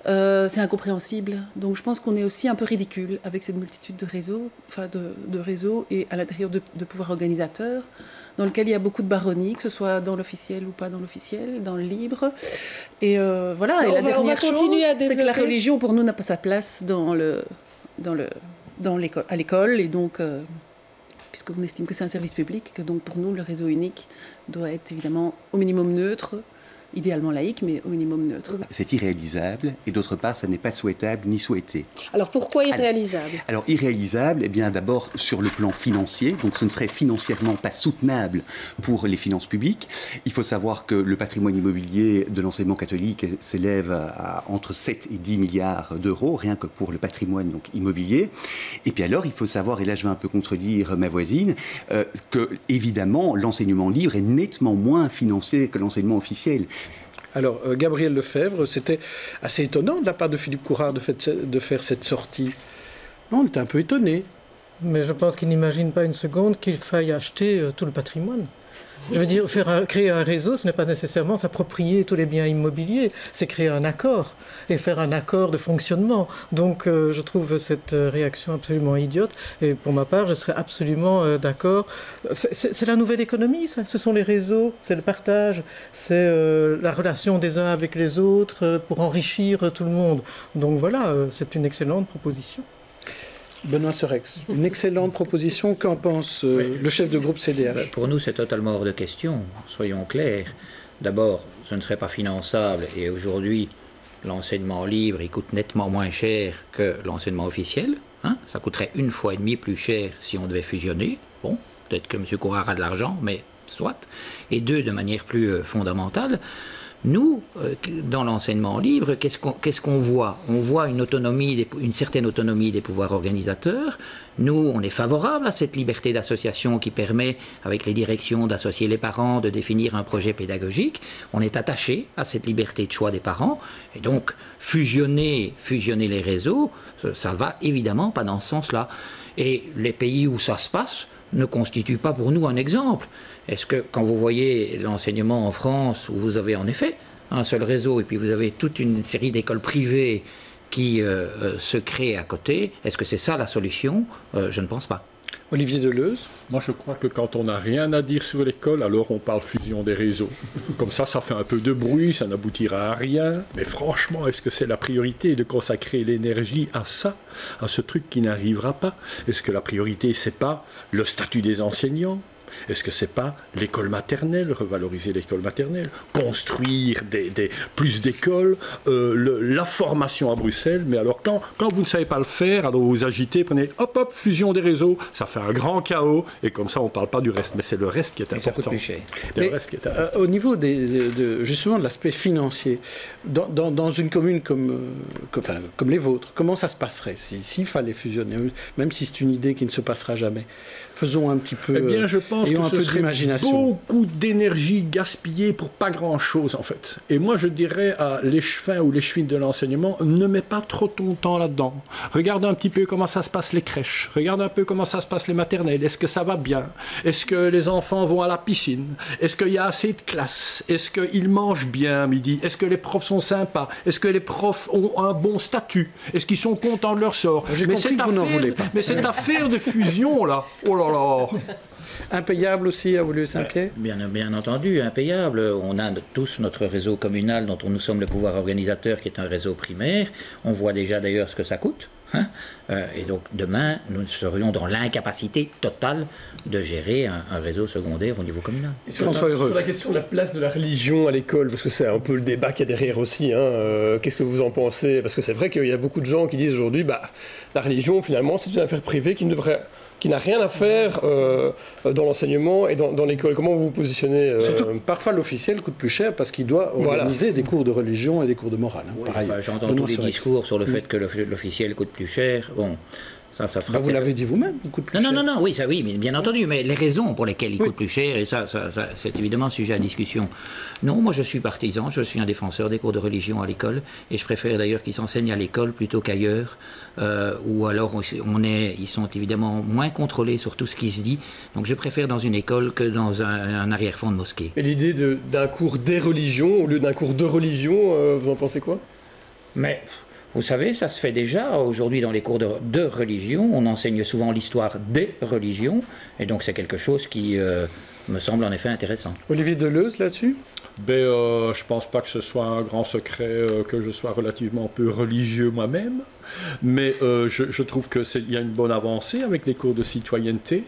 c'est incompréhensible. Donc je pense qu'on est aussi un peu ridicule avec cette multitude de réseaux, de réseaux et à l'intérieur de pouvoirs organisateurs, dans lequel il y a beaucoup de baronnies, que ce soit dans l'officiel ou pas dans l'officiel, dans le libre. Et voilà. Et la dernière chose, c'est que la religion, pour nous, n'a pas sa place à l'école. Et donc, puisqu'on estime que c'est un service public, que donc pour nous, le réseau unique doit être évidemment au minimum neutre, idéalement laïque, mais au minimum neutre. C'est irréalisable, et d'autre part, ça n'est pas souhaitable ni souhaité. Alors pourquoi irréalisable ? Alors irréalisable, eh bien d'abord sur le plan financier, donc ce ne serait financièrement pas soutenable pour les finances publiques. Il faut savoir que le patrimoine immobilier de l'enseignement catholique s'élève à entre 7 et 10 milliards d'euros, rien que pour le patrimoine donc, immobilier. Et puis alors, il faut savoir, et là je vais un peu contredire ma voisine, que évidemment l'enseignement libre est nettement moins financé que l'enseignement officiel. Alors, Gabriel Lefebvre, c'était assez étonnant de la part de Philippe Courard de faire cette sortie. Non, on était un peu étonné. Mais je pense qu'il n'imagine pas une seconde qu'il faille acheter tout le patrimoine. Je veux dire, créer un réseau, ce n'est pas nécessairement s'approprier tous les biens immobiliers, c'est créer un accord et faire un accord de fonctionnement. Donc je trouve cette réaction absolument idiote et pour ma part, je serais absolument d'accord. C'est la nouvelle économie, ça. Ce sont les réseaux, c'est le partage, c'est la relation des uns avec les autres pour enrichir tout le monde. Donc voilà, c'est une excellente proposition. Benoît Serex, une excellente proposition. Qu'en pense le chef de groupe CDR? Pour nous, c'est totalement hors de question, soyons clairs. D'abord, ce ne serait pas finançable et aujourd'hui, l'enseignement libre, il coûte nettement moins cher que l'enseignement officiel. Hein, ça coûterait 1,5 fois plus cher si on devait fusionner. Bon, peut-être que M. Courard a de l'argent, mais soit. Et deux, de manière plus fondamentale, nous, dans l'enseignement libre, qu'est-ce qu'on voit? On voit une certaine autonomie des pouvoirs organisateurs. Nous, on est favorable à cette liberté d'association qui permet, avec les directions, d'associer les parents, de définir un projet pédagogique. On est attaché à cette liberté de choix des parents. Et donc, fusionner les réseaux, ça va évidemment pas dans ce sens-là. Et les pays où ça se passe ne constituent pas pour nous un exemple. Est-ce que quand vous voyez l'enseignement en France, où vous avez en effet un seul réseau et puis vous avez toute une série d'écoles privées qui se créent à côté, est-ce que c'est ça la solution? Je ne pense pas. Olivier Deleuze? Moi, je crois que quand on n'a rien à dire sur l'école, alors on parle fusion des réseaux. Comme ça fait un peu de bruit, ça n'aboutira à rien. Mais franchement, est-ce que c'est la priorité de consacrer l'énergie à ça, à ce truc qui n'arrivera pas? Est-ce que la priorité, c'est pas le statut des enseignants? Est-ce que c'est pas l'école maternelle, revaloriser l'école maternelle, construire plus d'écoles, la formation à Bruxelles? Mais alors quand vous ne savez pas le faire, alors vous agitez, prenez hop, fusion des réseaux, ça fait un grand chaos, et comme ça on ne parle pas du reste, mais c'est le reste qui est important. Ça coûte plus cher. Au niveau justement de l'aspect financier, dans une commune comme les vôtres, comment ça se passerait s'il fallait fusionner, même si c'est une idée qui ne se passera jamais? Faisons un petit peu... Eh bien, je pense pense Ayons que un ce peu serait d'imagination. beaucoup d'énergie gaspillée pour pas grand-chose, en fait. Et moi, je dirais à l'échevin ou l'échevine de l'enseignement, ne mets pas trop ton temps là-dedans. Regarde un petit peu comment ça se passe les crèches. Regarde un peu comment ça se passe les maternelles. Est-ce que ça va bien? Est-ce que les enfants vont à la piscine? Est-ce qu'il y a assez de classes? Est-ce qu'ils mangent bien à midi? Est-ce que les profs sont sympas? Est-ce que les profs ont un bon statut? Est-ce qu'ils sont contents de leur sort? J'ai compris que vous n'en voulez pas. Mais cette affaire de fusion, là, oh là là. Impayable aussi à Woluwe-Saint-Pierre? Bien entendu, impayable. On a tous notre réseau communal dont nous sommes le pouvoir organisateur, qui est un réseau primaire. On voit déjà d'ailleurs ce que ça coûte. Et donc demain, nous serions dans l'incapacité totale de gérer un réseau secondaire au niveau communal. Sur la question de la place de la religion à l'école, parce que c'est un peu le débat qu'il y a derrière aussi, qu'est-ce que vous en pensez? Parce que c'est vrai qu'il y a beaucoup de gens qui disent aujourd'hui, la religion finalement c'est une affaire privée qui n'a rien à faire dans l'enseignement et dans l'école. Comment vous vous positionnez Surtout que parfois l'officiel coûte plus cher parce qu'il doit organiser des cours de religion et des cours de morale. J'entends tous les discours sur le fait que l'officiel coûte plus cher. Bon, ça fera. Vous l'avez dit vous-même, il coûte plus cher. Non, oui, ça oui, bien entendu, mais les raisons pour lesquelles il coûte plus cher, et ça c'est évidemment sujet à discussion. Non, moi je suis partisan, je suis un défenseur des cours de religion à l'école, et je préfère d'ailleurs qu'ils s'enseignent à l'école plutôt qu'ailleurs, ou alors ils sont évidemment moins contrôlés sur tout ce qui se dit, donc je préfère dans une école que dans un arrière-fond de mosquée. Et l'idée d'un cours des religions au lieu d'un cours de religion, vous en pensez quoi? Mais vous savez, ça se fait déjà aujourd'hui dans les cours de religion. On enseigne souvent l'histoire des religions. Et donc c'est quelque chose qui me semble en effet intéressant. Olivier Deleuze là-dessus? Je pense pas que ce soit un grand secret que je sois relativement peu religieux moi-même. Mais je trouve qu'il y a une bonne avancée avec les cours de citoyenneté.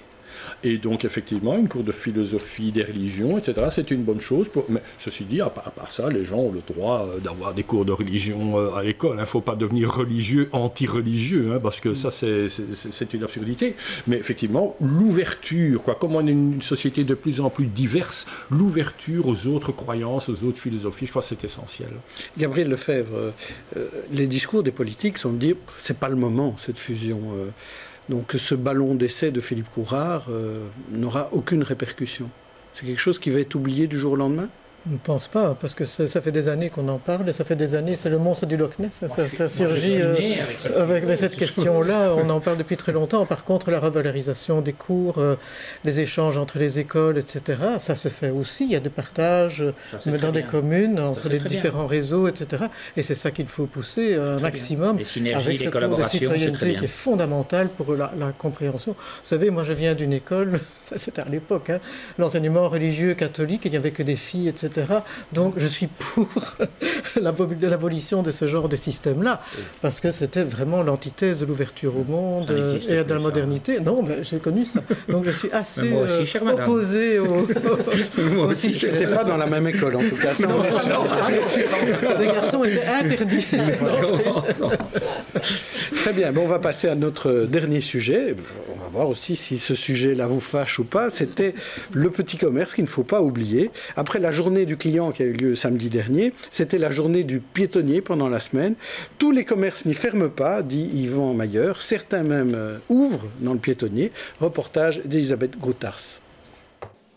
Et donc, effectivement, une cours de philosophie des religions, etc., c'est une bonne chose. Mais ceci dit, à part ça, les gens ont le droit d'avoir des cours de religion à l'école. Il ne faut pas devenir religieux, anti-religieux, parce que ça, c'est une absurdité. Mais effectivement, l'ouverture, comme on est une société de plus en plus diverse, l'ouverture aux autres croyances, aux autres philosophies, je crois que c'est essentiel. Gabriel Lefebvre, les discours des politiques sont de dire « c'est pas le moment, cette fusion ». Donc ce ballon d'essai de Philippe Courard n'aura aucune répercussion. C'est quelque chose qui va être oublié du jour au lendemain? Je ne pense pas, parce que ça fait des années qu'on en parle, et ça fait des années, c'est le monstre du Loch Ness, ça surgit avec cette question-là, on en parle depuis très longtemps. Par contre, la revalorisation des cours, les échanges entre les écoles, etc., ça se fait aussi, il y a des partages dans des communes, entre les différents réseaux, etc. Et c'est ça qu'il faut pousser un maximum, les synergies, avec ce cours de citoyenneté qui est fondamental pour la compréhension. Vous savez, moi je viens d'une école, ça c'était à l'époque, l'enseignement religieux catholique, il n'y avait que des filles, etc. Donc je suis pour l'abolition de ce genre de système-là, parce que c'était vraiment l'antithèse de l'ouverture au monde et de la modernité. Non, mais j'ai connu ça. Donc je suis assez opposé au... Moi aussi, c'était pas dans la même école, en tout cas. Ça, on est sûr. Les garçons étaient interdits. Très bien, on va passer à notre dernier sujet. On va voir aussi si ce sujet-là vous fâche ou pas. C'était le petit commerce qu'il ne faut pas oublier. Après la journée du client qui a eu lieu samedi dernier, c'était la journée du piétonnier pendant la semaine. Tous les commerces n'y ferment pas, dit Yvan Mayer. Certains même ouvrent dans le piétonnier. Reportage d'Elisabeth Groutars.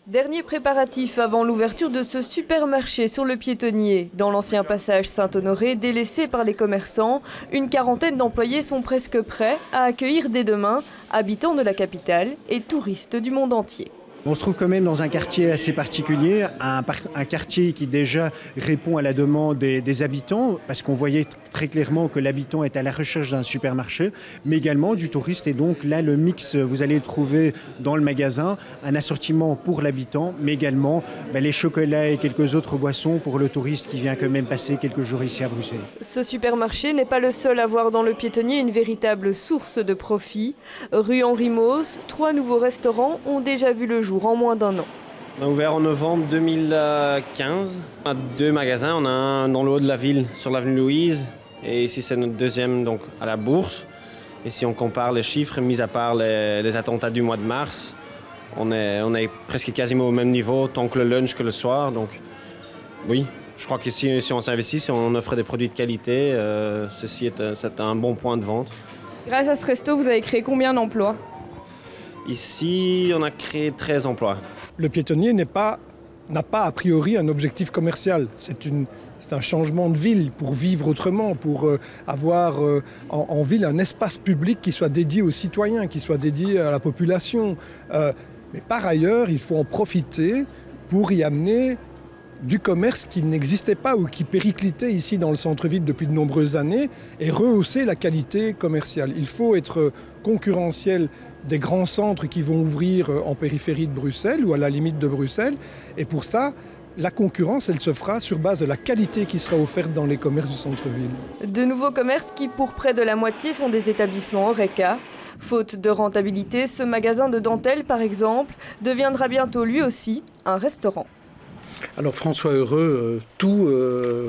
Dernier préparatif avant l'ouverture de ce supermarché sur le piétonnier. Dans l'ancien passage Saint-Honoré, délaissé par les commerçants, une quarantaine d'employés sont presque prêts à accueillir dès demain habitants de la capitale et touristes du monde entier. On se trouve quand même dans un quartier assez particulier, un quartier qui déjà répond à la demande des habitants, parce qu'on voyait très clairement que l'habitant est à la recherche d'un supermarché, mais également du touriste. Et donc là, le mix, vous allez le trouver dans le magasin, un assortiment pour l'habitant, mais également les chocolats et quelques autres boissons pour le touriste qui vient quand même passer quelques jours ici à Bruxelles. Ce supermarché n'est pas le seul à voir dans le piétonnier une véritable source de profit. Rue Henri Mauss, 3 nouveaux restaurants ont déjà vu le jour en moins d'un an. On a ouvert en novembre 2015. On a 2 magasins. On a un dans le haut de la ville, sur l'avenue Louise. Et ici, c'est notre deuxième donc, à la Bourse. Et si on compare les chiffres, mis à part les attentats du mois de mars, on est presque quasiment au même niveau, tant que le lunch que le soir. Donc oui, je crois que si on s'investit, si on offre des produits de qualité, c'est un bon point de vente. Grâce à ce resto, vous avez créé combien d'emplois ? Ici, on a créé 13 emplois. Le piétonnier n'a pas a priori un objectif commercial. C'est un changement de ville pour vivre autrement, pour avoir en ville un espace public qui soit dédié aux citoyens, qui soit dédié à la population. Mais par ailleurs, il faut en profiter pour y amener du commerce qui n'existait pas ou qui périclitait ici dans le centre-ville depuis de nombreuses années et rehausser la qualité commerciale. Il faut être concurrentiel des grands centres qui vont ouvrir en périphérie de Bruxelles ou à la limite de Bruxelles. Et pour ça, la concurrence, elle se fera sur base de la qualité qui sera offerte dans les commerces du centre-ville. De nouveaux commerces qui, pour près de la moitié, sont des établissements Horeca. Faute de rentabilité, ce magasin de dentelle, par exemple, deviendra bientôt lui aussi un restaurant. Alors François Heureux, tout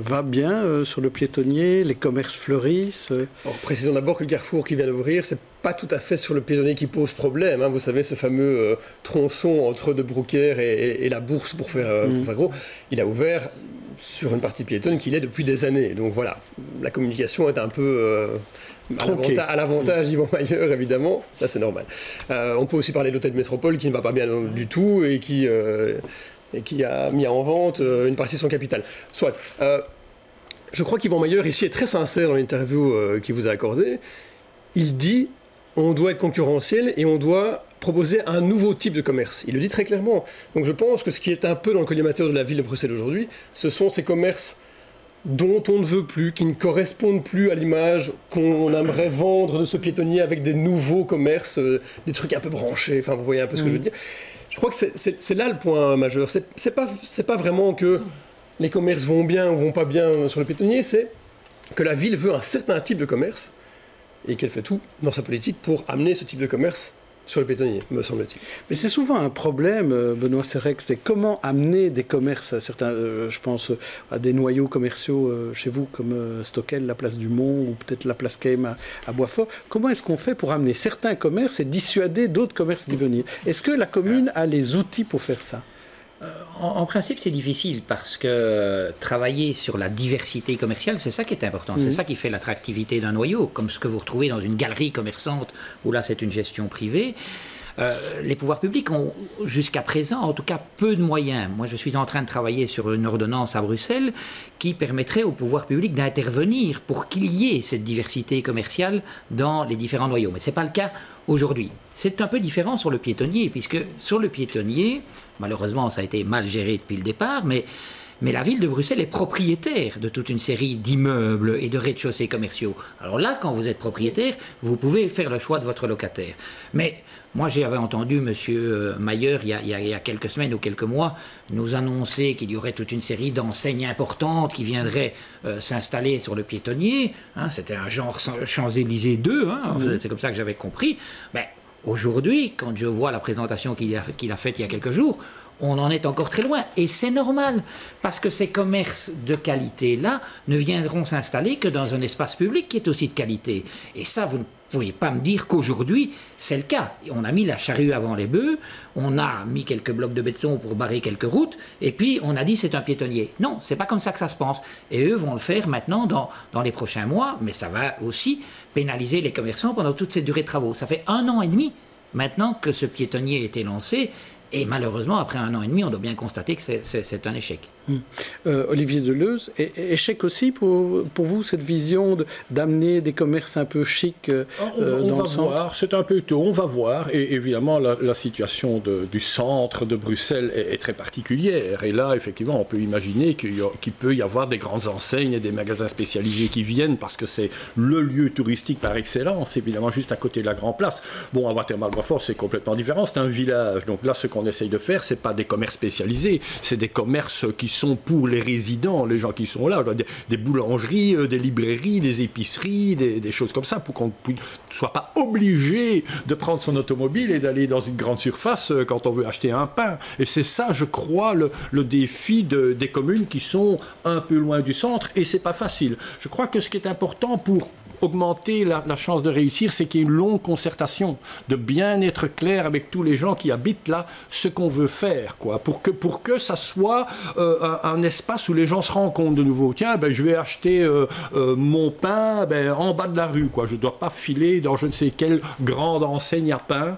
va bien sur le piétonnier, les commerces fleurissent. Alors, précisons d'abord que le carrefour qui vient d'ouvrir, c'est pas tout à fait sur le piétonnier qui pose problème. Vous savez, ce fameux tronçon entre De Broekère et la Bourse pour faire gros, il a ouvert sur une partie piétonne qu'il est depuis des années. Donc voilà, la communication est un peu... à l'avantage d'Yvon Mayer, évidemment, ça c'est normal. On peut aussi parler de l'hôtel Métropole qui ne va pas bien du tout et qui a mis en vente une partie de son capital. Soit. Je crois qu'Yvon Mayer ici est très sincère dans l'interview qu'il vous a accordée. Il dit on doit être concurrentiel et on doit proposer un nouveau type de commerce. Il le dit très clairement. Donc je pense que ce qui est un peu dans le collimateur de la ville de Bruxelles aujourd'hui, ce sont ces commerces dont on ne veut plus, qui ne correspondent plus à l'image qu'on aimerait vendre de ce piétonnier avec des nouveaux commerces, des trucs un peu branchés, enfin vous voyez un peu ce que je veux dire. Je crois que c'est là le point majeur. C'est pas vraiment que les commerces vont bien ou vont pas bien sur le piétonnier, c'est que la ville veut un certain type de commerce et qu'elle fait tout dans sa politique pour amener ce type de commerce sur le piétonnier, me semble-t-il. Mais c'est souvent un problème, Benoît Serec, c'est comment amener des commerces à certains, je pense à des noyaux commerciaux chez vous, comme Stockel, la place du Mont, ou peut-être la place Caïm à Boisfort. Comment est-ce qu'on fait pour amener certains commerces et dissuader d'autres commerces d'y venir? Est-ce que la commune a les outils pour faire ça? En principe, c'est difficile parce que travailler sur la diversité commerciale, c'est ça qui est important. C'est ça qui fait l'attractivité d'un noyau, comme ce que vous retrouvez dans une galerie commerçante où là, c'est une gestion privée. Les pouvoirs publics ont jusqu'à présent, en tout cas, peu de moyens. Moi, je suis en train de travailler sur une ordonnance à Bruxelles qui permettrait aux pouvoirs publics d'intervenir pour qu'il y ait cette diversité commerciale dans les différents noyaux. Mais ce n'est pas le cas aujourd'hui. C'est un peu différent sur le piétonnier, puisque sur le piétonnier, malheureusement, ça a été mal géré depuis le départ, mais la ville de Bruxelles est propriétaire de toute une série d'immeubles et de rez-de-chaussée commerciaux. Alors là, quand vous êtes propriétaire, vous pouvez faire le choix de votre locataire. Mais moi, j'avais entendu M. Mayer, il y a quelques semaines ou quelques mois, nous annoncer qu'il y aurait toute une série d'enseignes importantes qui viendraient s'installer sur le piétonnier. C'était un genre Champs-Élysées 2, c'est comme ça que j'avais compris. Mais aujourd'hui, quand je vois la présentation qu'il a faite il y a quelques jours, on en est encore très loin. Et c'est normal, parce que ces commerces de qualité-là ne viendront s'installer que dans un espace public qui est aussi de qualité. Et ça, vous ne pouvez pas me dire qu'aujourd'hui, c'est le cas. On a mis la charrue avant les bœufs, on a mis quelques blocs de béton pour barrer quelques routes, et puis on a dit c'est un piétonnier. Non, c'est pas comme ça que ça se pense. Et eux vont le faire maintenant dans les prochains mois, mais ça va aussi pénaliser les commerçants pendant toute cette durée de travaux. Ça fait 1 an et demi maintenant que ce piétonnier a été lancé, et malheureusement, après 1 an et demi, on doit bien constater que c'est un échec. Olivier Deleuze, échec aussi pour vous, cette vision d'amener des commerces un peu chics dans le centre? Voir, c'est un peu tôt, on va voir. Et évidemment, la situation du centre de Bruxelles est très particulière. Et là, effectivement, on peut imaginer qu'il peut y avoir des grandes enseignes et des magasins spécialisés qui viennent parce que c'est le lieu touristique par excellence, évidemment, juste à côté de la Grande Place. Bon, à Watermal-Boisfort, c'est complètement différent, c'est un village. Donc là, ce qu'on essaye de faire, c'est pas des commerces spécialisés, c'est des commerces qui sont pour les résidents, les gens qui sont là, des boulangeries, des librairies, des épiceries, des choses comme ça, pour qu'on ne soit pas obligé de prendre son automobile et d'aller dans une grande surface quand on veut acheter un pain. Et c'est ça, je crois, le défi des communes qui sont un peu loin du centre, et c'est pas facile. Je crois que ce qui est important pour augmenter la chance de réussir, c'est qu'il y ait une longue concertation, de bien être clair avec tous les gens qui habitent là, ce qu'on veut faire, quoi, pour que ça soit un espace où les gens se rencontrent de nouveau. Tiens, je vais acheter mon pain en bas de la rue, quoi. Je ne dois pas filer dans je ne sais quelle grande enseigne à pain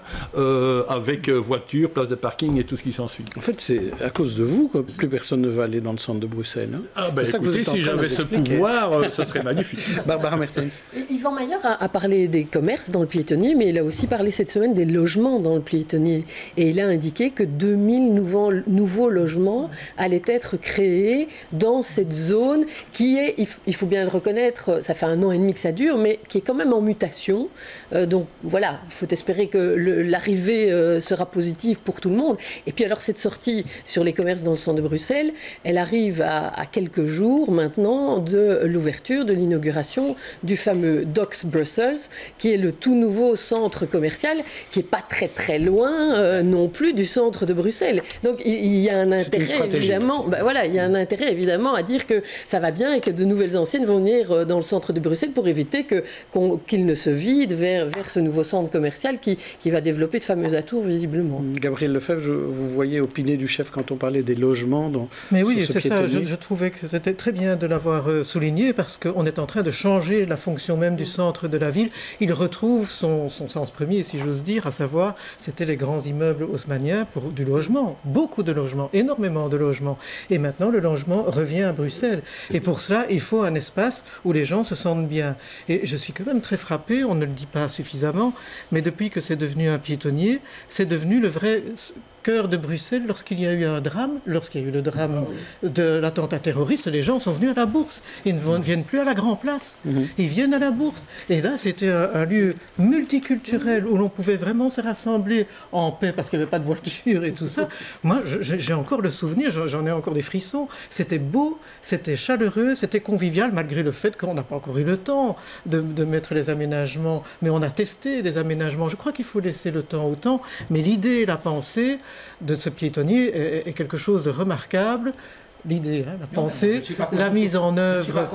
avec voiture, place de parking et tout ce qui s'ensuit. En fait, c'est à cause de vous que plus personne ne va aller dans le centre de Bruxelles. Hein. Écoutez, si j'avais ce pouvoir, ce serait magnifique. Barbara Mertens. Yvan Mayer a parlé des commerces dans le piétonnier, mais il a aussi parlé cette semaine des logements dans le piétonnier. Et il a indiqué que 2000 nouveaux logements allaient être créés dans cette zone qui est, il faut bien le reconnaître, ça fait 1 an et demi que ça dure, mais qui est quand même en mutation. Donc voilà, il faut espérer que l'arrivée sera positive pour tout le monde. Et puis alors cette sortie sur les commerces dans le centre de Bruxelles, elle arrive à quelques jours maintenant de l'ouverture, de l'inauguration du fameux Docks Brussels, qui est le tout nouveau centre commercial, qui n'est pas très très loin non plus du centre de Bruxelles. Donc il y a un intérêt évidemment, il y a un intérêt évidemment à dire que ça va bien et que de nouvelles enseignes vont venir dans le centre de Bruxelles pour éviter qu'il ne se vide vers ce nouveau centre commercial qui va développer de fameux atours visiblement. Gabriel Lefebvre, vous voyez opiner du chef quand on parlait des logements Mais oui, c'est ça, je trouvais que c'était très bien de l'avoir souligné parce qu'on est en train de changer la fonction même du centre de la ville. Il retrouve son sens premier, si j'ose dire, à savoir, c'était les grands immeubles haussmanniens pour du logement, beaucoup de logements, énormément de logements. Et maintenant, le logement revient à Bruxelles. Et pour cela, il faut un espace où les gens se sentent bien. Et je suis quand même très frappé, on ne le dit pas suffisamment, mais depuis que c'est devenu un piétonnier, c'est devenu le vrai cœur de Bruxelles lorsqu'il y a eu un drame, lorsqu'il y a eu le drame de l'attentat terroriste, les gens sont venus à la Bourse. Ils ne viennent plus à la Grand Place, ils viennent à la Bourse. Et là, c'était un lieu multiculturel où l'on pouvait vraiment se rassembler en paix parce qu'il n'y avait pas de voiture et tout ça. Moi, j'ai encore le souvenir, j'en ai encore des frissons. C'était beau, c'était chaleureux, c'était convivial, malgré le fait qu'on n'a pas encore eu le temps de mettre les aménagements. Mais on a testé des aménagements. Je crois qu'il faut laisser le temps au temps. Mais l'idée et la pensée de ce piétonnier est quelque chose de remarquable. L'idée, la pensée, la mise en œuvre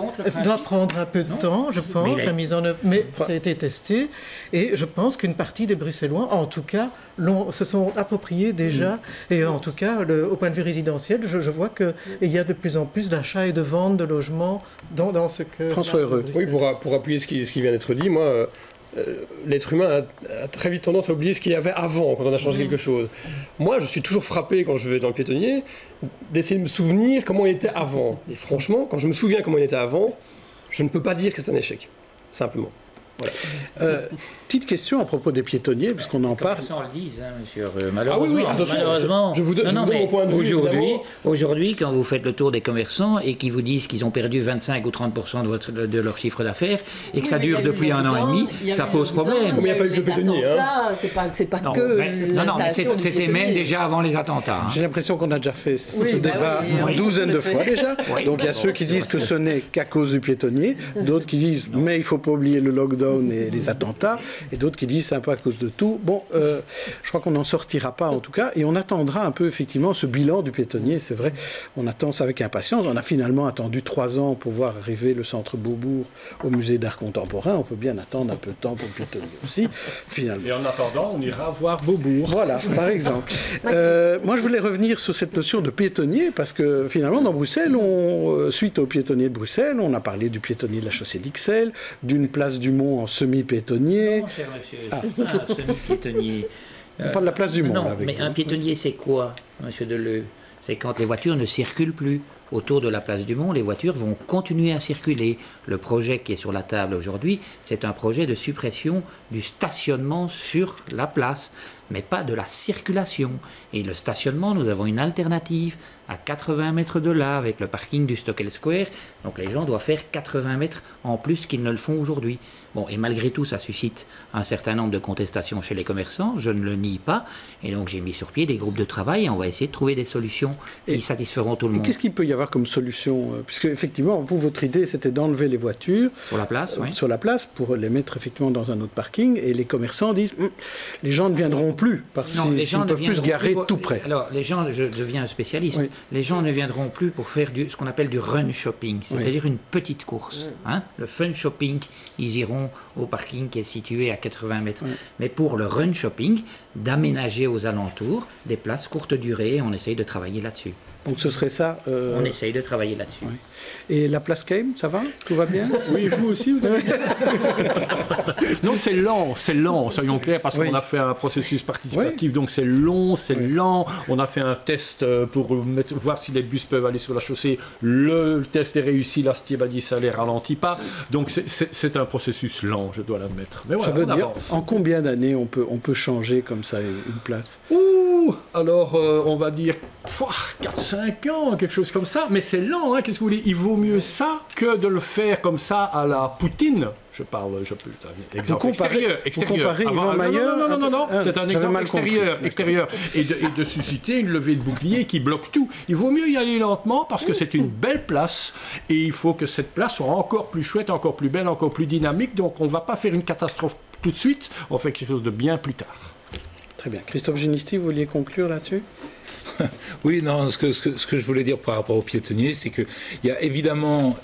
doit prendre un peu de temps, je pense, la mise en œuvre, mais ça a été testé. Et je pense qu'une partie des Bruxellois, en tout cas, se sont appropriés déjà. Et en tout cas, au point de vue résidentiel, je vois qu'il y a de plus en plus d'achats et de ventes de logements dans ce que... François Heureux. Oui, pour appuyer ce qui vient d'être dit, moi... l'être humain a très vite tendance à oublier ce qu'il y avait avant, quand on a changé quelque chose. Moi, je suis toujours frappé, quand je vais dans le piétonnier, d'essayer de me souvenir comment il était avant. Et franchement, quand je me souviens comment il était avant, je ne peux pas dire que c'est un échec, simplement. Voilà. Petite question à propos des piétonniers, parce qu'on en parle. Les commerçants le disent, monsieur. Malheureusement, malheureusement, je vous donne mon point de vue. Aujourd'hui, quand vous faites le tour des commerçants et qu'ils vous disent qu'ils ont perdu 25 ou 30% de leur chiffre d'affaires et que ça dure depuis 1 an et demi, ça pose problème. Mais il n'y a pas eu que le piétonnier. C'est pas que. Non, mais c'était même déjà avant les attentats. J'ai l'impression qu'on a déjà fait ce débat une douzaine de fois déjà. Donc il y a ceux qui disent que ce n'est qu'à cause du piétonnier, d'autres qui disent mais il ne faut pas oublier le lockdown et les attentats, et d'autres qui disent c'est un peu à cause de tout. Bon, je crois qu'on n'en sortira pas en tout cas, et on attendra un peu effectivement ce bilan du piétonnier, c'est vrai, on attend ça avec impatience. On a finalement attendu 3 ans pour voir arriver le centre Beaubourg au musée d'art contemporain, on peut bien attendre un peu de temps pour le piétonnier aussi, finalement. Et en attendant, on ira voir Beaubourg. Voilà, par exemple. Moi je voulais revenir sur cette notion de piétonnier, parce que finalement dans Bruxelles, suite au piétonnier de Bruxelles, on a parlé du piétonnier de la chaussée d'Ixelles, d'une place du Mont en semi-piétonnier. Non, cher monsieur, c'est pas un semi-piétonnier. On parle de la place du Mont. Non, mais un piétonnier, c'est quoi, monsieur Deleu? C'est quand les voitures ne circulent plus. Autour de la place du Mont, les voitures vont continuer à circuler. Le projet qui est sur la table aujourd'hui, c'est un projet de suppression du stationnement sur la place, mais pas de la circulation. Et le stationnement, nous avons une alternative à 80 mètres de là, avec le parking du Stockel Square. Donc les gens doivent faire 80 mètres en plus qu'ils ne le font aujourd'hui. Bon, et malgré tout, ça suscite un certain nombre de contestations chez les commerçants, je ne le nie pas. Et donc j'ai mis sur pied des groupes de travail et on va essayer de trouver des solutions qui satisferont tout le monde. Qu'est-ce qu'il peut y avoir avoir comme solution, puisque effectivement, vous, votre idée, c'était d'enlever les voitures sur la place, oui. Sur la place pour les mettre effectivement dans un autre parking, et les commerçants disent les gens ne viendront plus parce qu'ils ne peuvent plus se garer tout près. Alors, les gens, je deviens un spécialiste, oui. Les gens ne viendront plus pour faire ce qu'on appelle du run shopping, c'est-à-dire une petite course. Hein. Le fun shopping, ils iront au parking qui est situé à 80 mètres. Mais pour le run shopping, d'aménager aux alentours des places courte durée, on essaye de travailler là-dessus. Donc ce serait ça On essaye de travailler là-dessus. Oui. Et la place Came, ça va? Tout va bien? Oui, vous aussi, vous avez... Non, c'est lent, soyons clairs, parce qu'on a fait un processus participatif, donc c'est long, c'est lent. On a fait un test pour voir si les bus peuvent aller sur la chaussée. Le test est réussi, la STIEB a dit ça ne les ralentit pas. Donc c'est un processus lent, je dois l'admettre. Mais voilà, ça veut dire, en combien d'années on peut changer comme ça une place? Alors, on va dire 4-5 ans, quelque chose comme ça, mais c'est lent, hein, qu'est-ce que vous voulez? Il vaut mieux ça que de le faire comme ça à la Poutine. Je parle, exemple extérieur. Vous comparez Yvan Mayer? Non, c'est un exemple extérieur. Et de susciter une levée de bouclier qui bloque tout. Il vaut mieux y aller lentement parce que c'est une belle place et il faut que cette place soit encore plus chouette, encore plus belle, encore plus dynamique. Donc on ne va pas faire une catastrophe tout de suite, on fait quelque chose de bien plus tard. Très bien. Christophe Ginisti, vous vouliez conclure là-dessus? Oui, non, ce que je voulais dire par rapport aux piétonniers, c'est qu'il y a évidemment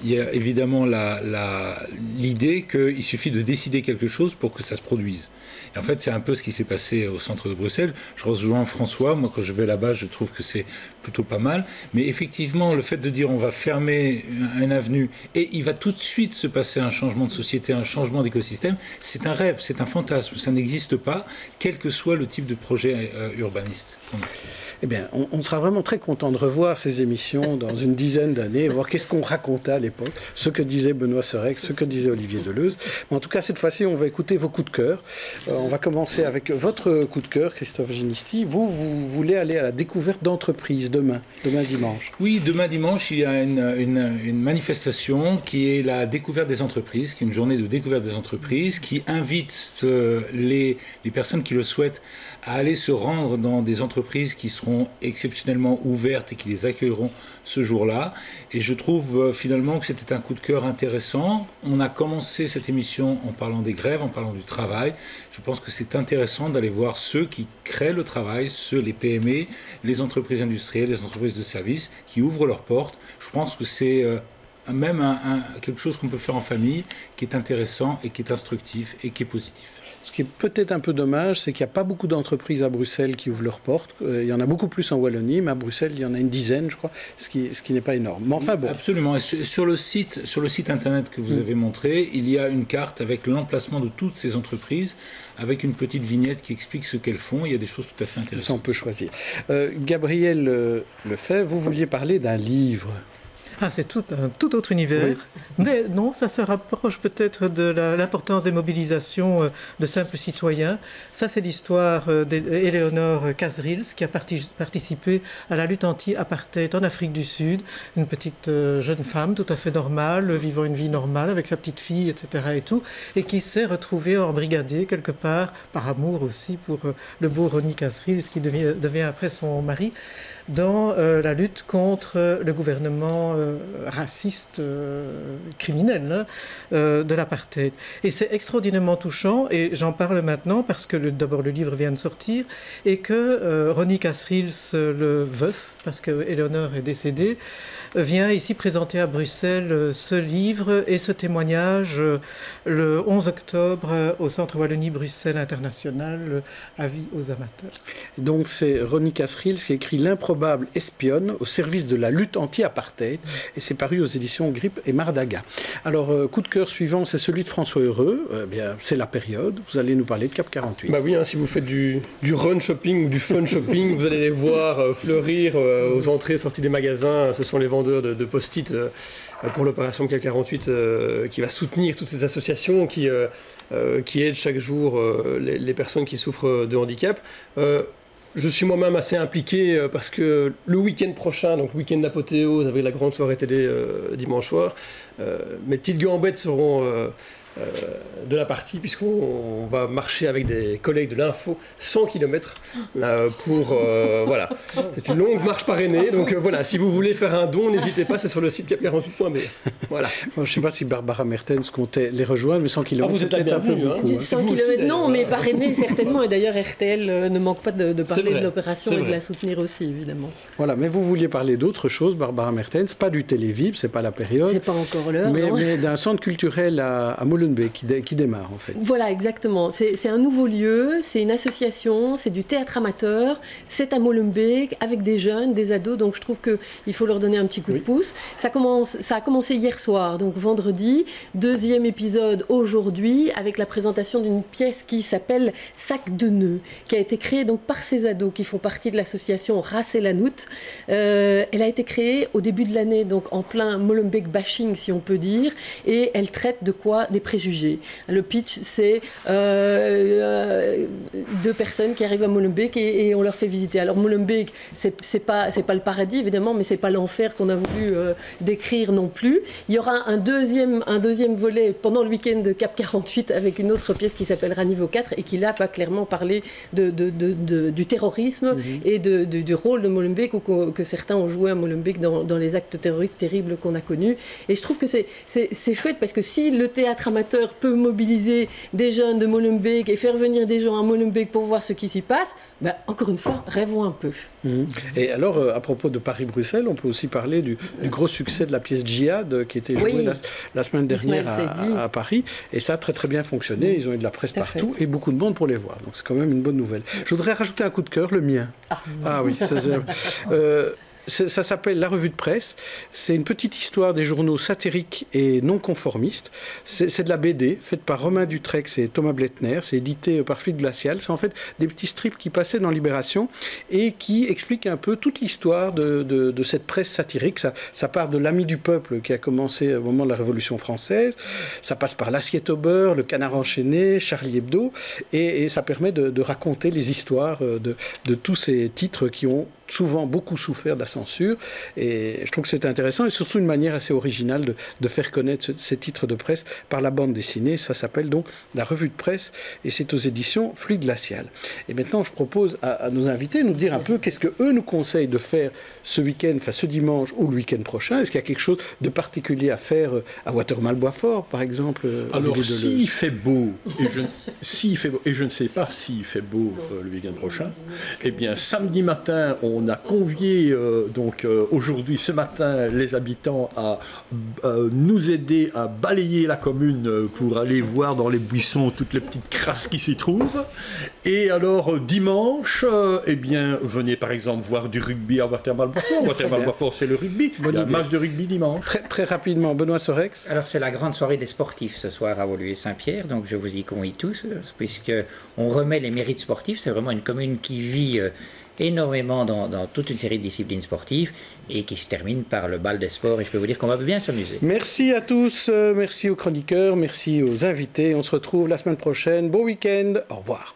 l'idée qu'il suffit de décider quelque chose pour que ça se produise. Et en fait, c'est un peu ce qui s'est passé au centre de Bruxelles. Je rejoins François, moi quand je vais là-bas, je trouve que c'est plutôt pas mal. Mais effectivement, le fait de dire on va fermer une avenue et il va tout de suite se passer un changement de société, un changement d'écosystème, c'est un rêve, c'est un fantasme. Ça n'existe pas, quel que soit le type de projet urbaniste qu'on a. Eh bien, on sera vraiment très content de revoir ces émissions dans une dizaine d'années, voir qu'est-ce qu'on racontait à l'époque, ce que disait Benoît Sereix, ce que disait Olivier Deleuze. Mais en tout cas, cette fois-ci, on va écouter vos coups de cœur. On va commencer avec votre coup de cœur, Christophe Ginisti. Vous voulez aller à la découverte d'entreprises demain dimanche. Oui, demain dimanche, il y a une manifestation qui est la découverte des entreprises, qui est une journée de découverte des entreprises, qui invite les personnes qui le souhaitent à aller se rendre dans des entreprises qui seront exceptionnellement ouvertes et qui les accueilleront ce jour-là. Et je trouve finalement que c'était un coup de cœur intéressant. On a commencé cette émission en parlant des grèves, en parlant du travail. Je pense que c'est intéressant d'aller voir ceux qui créent le travail, les PME, les entreprises industrielles, les entreprises de services qui ouvrent leurs portes. Je pense que c'est même quelque chose qu'on peut faire en famille, qui est intéressant et qui est instructif et qui est positif. Ce qui est peut-être un peu dommage, c'est qu'il n'y a pas beaucoup d'entreprises à Bruxelles qui ouvrent leurs portes. Il y en a beaucoup plus en Wallonie, mais à Bruxelles, il y en a une dizaine, je crois, ce qui n'est pas énorme. Mais enfin bon. Absolument. Et sur le site internet que vous avez montré, il y a une carte avec l'emplacement de toutes ces entreprises, avec une petite vignette qui explique ce qu'elles font. Il y a des choses tout à fait intéressantes. Ça, on peut choisir. Gabriel Lefebvre, vous vouliez parler d'un livre. Ah, c'est un tout autre univers. Oui. Mais non, ça se rapproche peut-être de l'importance des mobilisations de simples citoyens. Ça, c'est l'histoire d'Éléonore Casrils, qui a participé à la lutte anti-apartheid en Afrique du Sud. Une petite jeune femme tout à fait normale, vivant une vie normale avec sa petite fille, etc. et qui s'est retrouvée embrigadée quelque part, par amour aussi pour le beau Ronnie Casrils, qui devient après son mari, dans la lutte contre le gouvernement raciste, criminel de l'apartheid. Et c'est extraordinairement touchant, et j'en parle maintenant parce que d'abord le livre vient de sortir, et que Ronnie Casrils, le veuf, parce que Éléonore est décédée, vient ici présenter à Bruxelles ce livre et ce témoignage le 11 octobre au Centre Wallonie-Bruxelles International, avis aux amateurs. Donc c'est Ronnie Casrils qui écrit L'improbable espionne au service de la lutte anti-apartheid, et c'est paru aux éditions Grip et Mardaga. Alors, coup de cœur suivant, c'est celui de François Heureux. Bien, c'est la période. Vous allez nous parler de Cap 48. Bah oui, hein, si vous faites du run shopping ou du fun shopping, vous allez les voir fleurir aux entrées et sorties des magasins. Ce sont les vendeurs de post-it pour l'opération Cap 48 qui va soutenir toutes ces associations qui aident chaque jour les personnes qui souffrent de handicap. Je suis moi-même assez impliqué parce que le week-end prochain, donc le week-end d'apothéose avec la grande soirée télé dimanche soir, mes petites gambettes seront de la partie, puisqu'on va marcher avec des collègues de l'info 100 km pour... voilà, c'est une longue marche parrainée, donc voilà, si vous voulez faire un don, n'hésitez pas, c'est sur le site cap48.be. Voilà. Je ne sais pas si Barbara Mertens comptait les rejoindre, mais 100 km, vous êtes peut-être un peu beaucoup. 100 km, non, mais parrainer certainement, et d'ailleurs RTL ne manque pas de parler de l'opération et de la soutenir aussi, évidemment. Voilà, mais vous vouliez parler d'autre chose, Barbara Mertens, pas du Télévib, c'est pas la période. C'est pas encore l'heure, mais d'un centre culturel à Molenbeek qui démarre en fait. Voilà, exactement. C'est un nouveau lieu, c'est une association, c'est du théâtre amateur, c'est à Molenbeek avec des jeunes, des ados, donc je trouve qu'il faut leur donner un petit coup de pouce. Ça a commencé hier soir, donc vendredi, deuxième épisode aujourd'hui, avec la présentation d'une pièce qui s'appelle Sac de nœuds, qui a été créée donc par ces ados qui font partie de l'association Race et Lanout. Elle a été créée au début de l'année, donc en plein Molenbeek bashing, si on peut dire, et elle traite de quoi? Des préjugés. Le pitch, c'est deux personnes qui arrivent à Molenbeek et on leur fait visiter. Alors Molenbeek, c'est pas le paradis évidemment, mais c'est pas l'enfer qu'on a voulu décrire non plus. Il y aura un deuxième volet pendant le week-end de Cap 48 avec une autre pièce qui s'appellera Niveau 4 et qui là va clairement parler du terrorisme et du rôle de Molenbeek que certains ont joué à Molenbeek dans les actes terroristes terribles qu'on a connus. Et je trouve que c'est chouette parce que si le théâtre amateur peut mobiliser des jeunes de Molenbeek et faire venir des gens à Molenbeek pour voir ce qui s'y passe, ben, encore une fois, rêvons un peu. Et alors, à propos de Paris-Bruxelles, on peut aussi parler du gros succès de la pièce Djihad qui était jouée la semaine dernière à Paris. Et ça a très très bien fonctionné. Ils ont eu de la presse partout et beaucoup de monde pour les voir. Donc c'est quand même une bonne nouvelle. Je voudrais rajouter un coup de cœur, le mien. Ah oui, ça s'appelle La Revue de Presse. C'est une petite histoire des journaux satiriques et non conformistes. C'est de la BD faite par Romain Dutrex et Thomas Bletner. C'est édité par Fluide Glacial. C'est en fait des petits strips qui passaient dans Libération et qui expliquent un peu toute l'histoire de cette presse satirique. Ça part de l'Ami du Peuple qui a commencé au moment de la Révolution française. Ça passe par L'Assiette au beurre, Le Canard enchaîné, Charlie Hebdo. Et ça permet de raconter les histoires de tous ces titres qui ont souvent beaucoup souffert de la censure, et je trouve que c'est intéressant et surtout une manière assez originale de faire connaître ces titres de presse par la bande dessinée. Ça s'appelle donc La Revue de Presse et c'est aux éditions Fluide Glacial. Et maintenant je propose à nos invités de nous dire un peu qu'est-ce qu'eux nous conseillent de faire ce week-end, enfin ce dimanche ou le week-end prochain. Est-ce qu'il y a quelque chose de particulier à faire à Watermal-Boisfort par exemple? Alors s'il fait beau, et je ne sais pas s'il fait beau le week-end prochain, eh bien samedi matin on a convié aujourd'hui, ce matin, les habitants à nous aider à balayer la commune pour aller voir dans les buissons toutes les petites crasses qui s'y trouvent. Et alors dimanche, eh bien, venez par exemple voir du rugby à Watermal-Boisfort. Watermal-Boisfort, c'est le rugby. Il y a un match de rugby dimanche. Très, très rapidement, Benoît Sorex. Alors c'est la grande soirée des sportifs ce soir à Woluwe-Saint-Pierre, donc je vous y convie tous, puisque on remet les mérites sportifs. C'est vraiment une commune qui vit énormément dans toute une série de disciplines sportives et qui se termine par le bal des sports, et je peux vous dire qu'on va bien s'amuser. Merci à tous, merci aux chroniqueurs, merci aux invités. On se retrouve la semaine prochaine. Bon week-end, au revoir.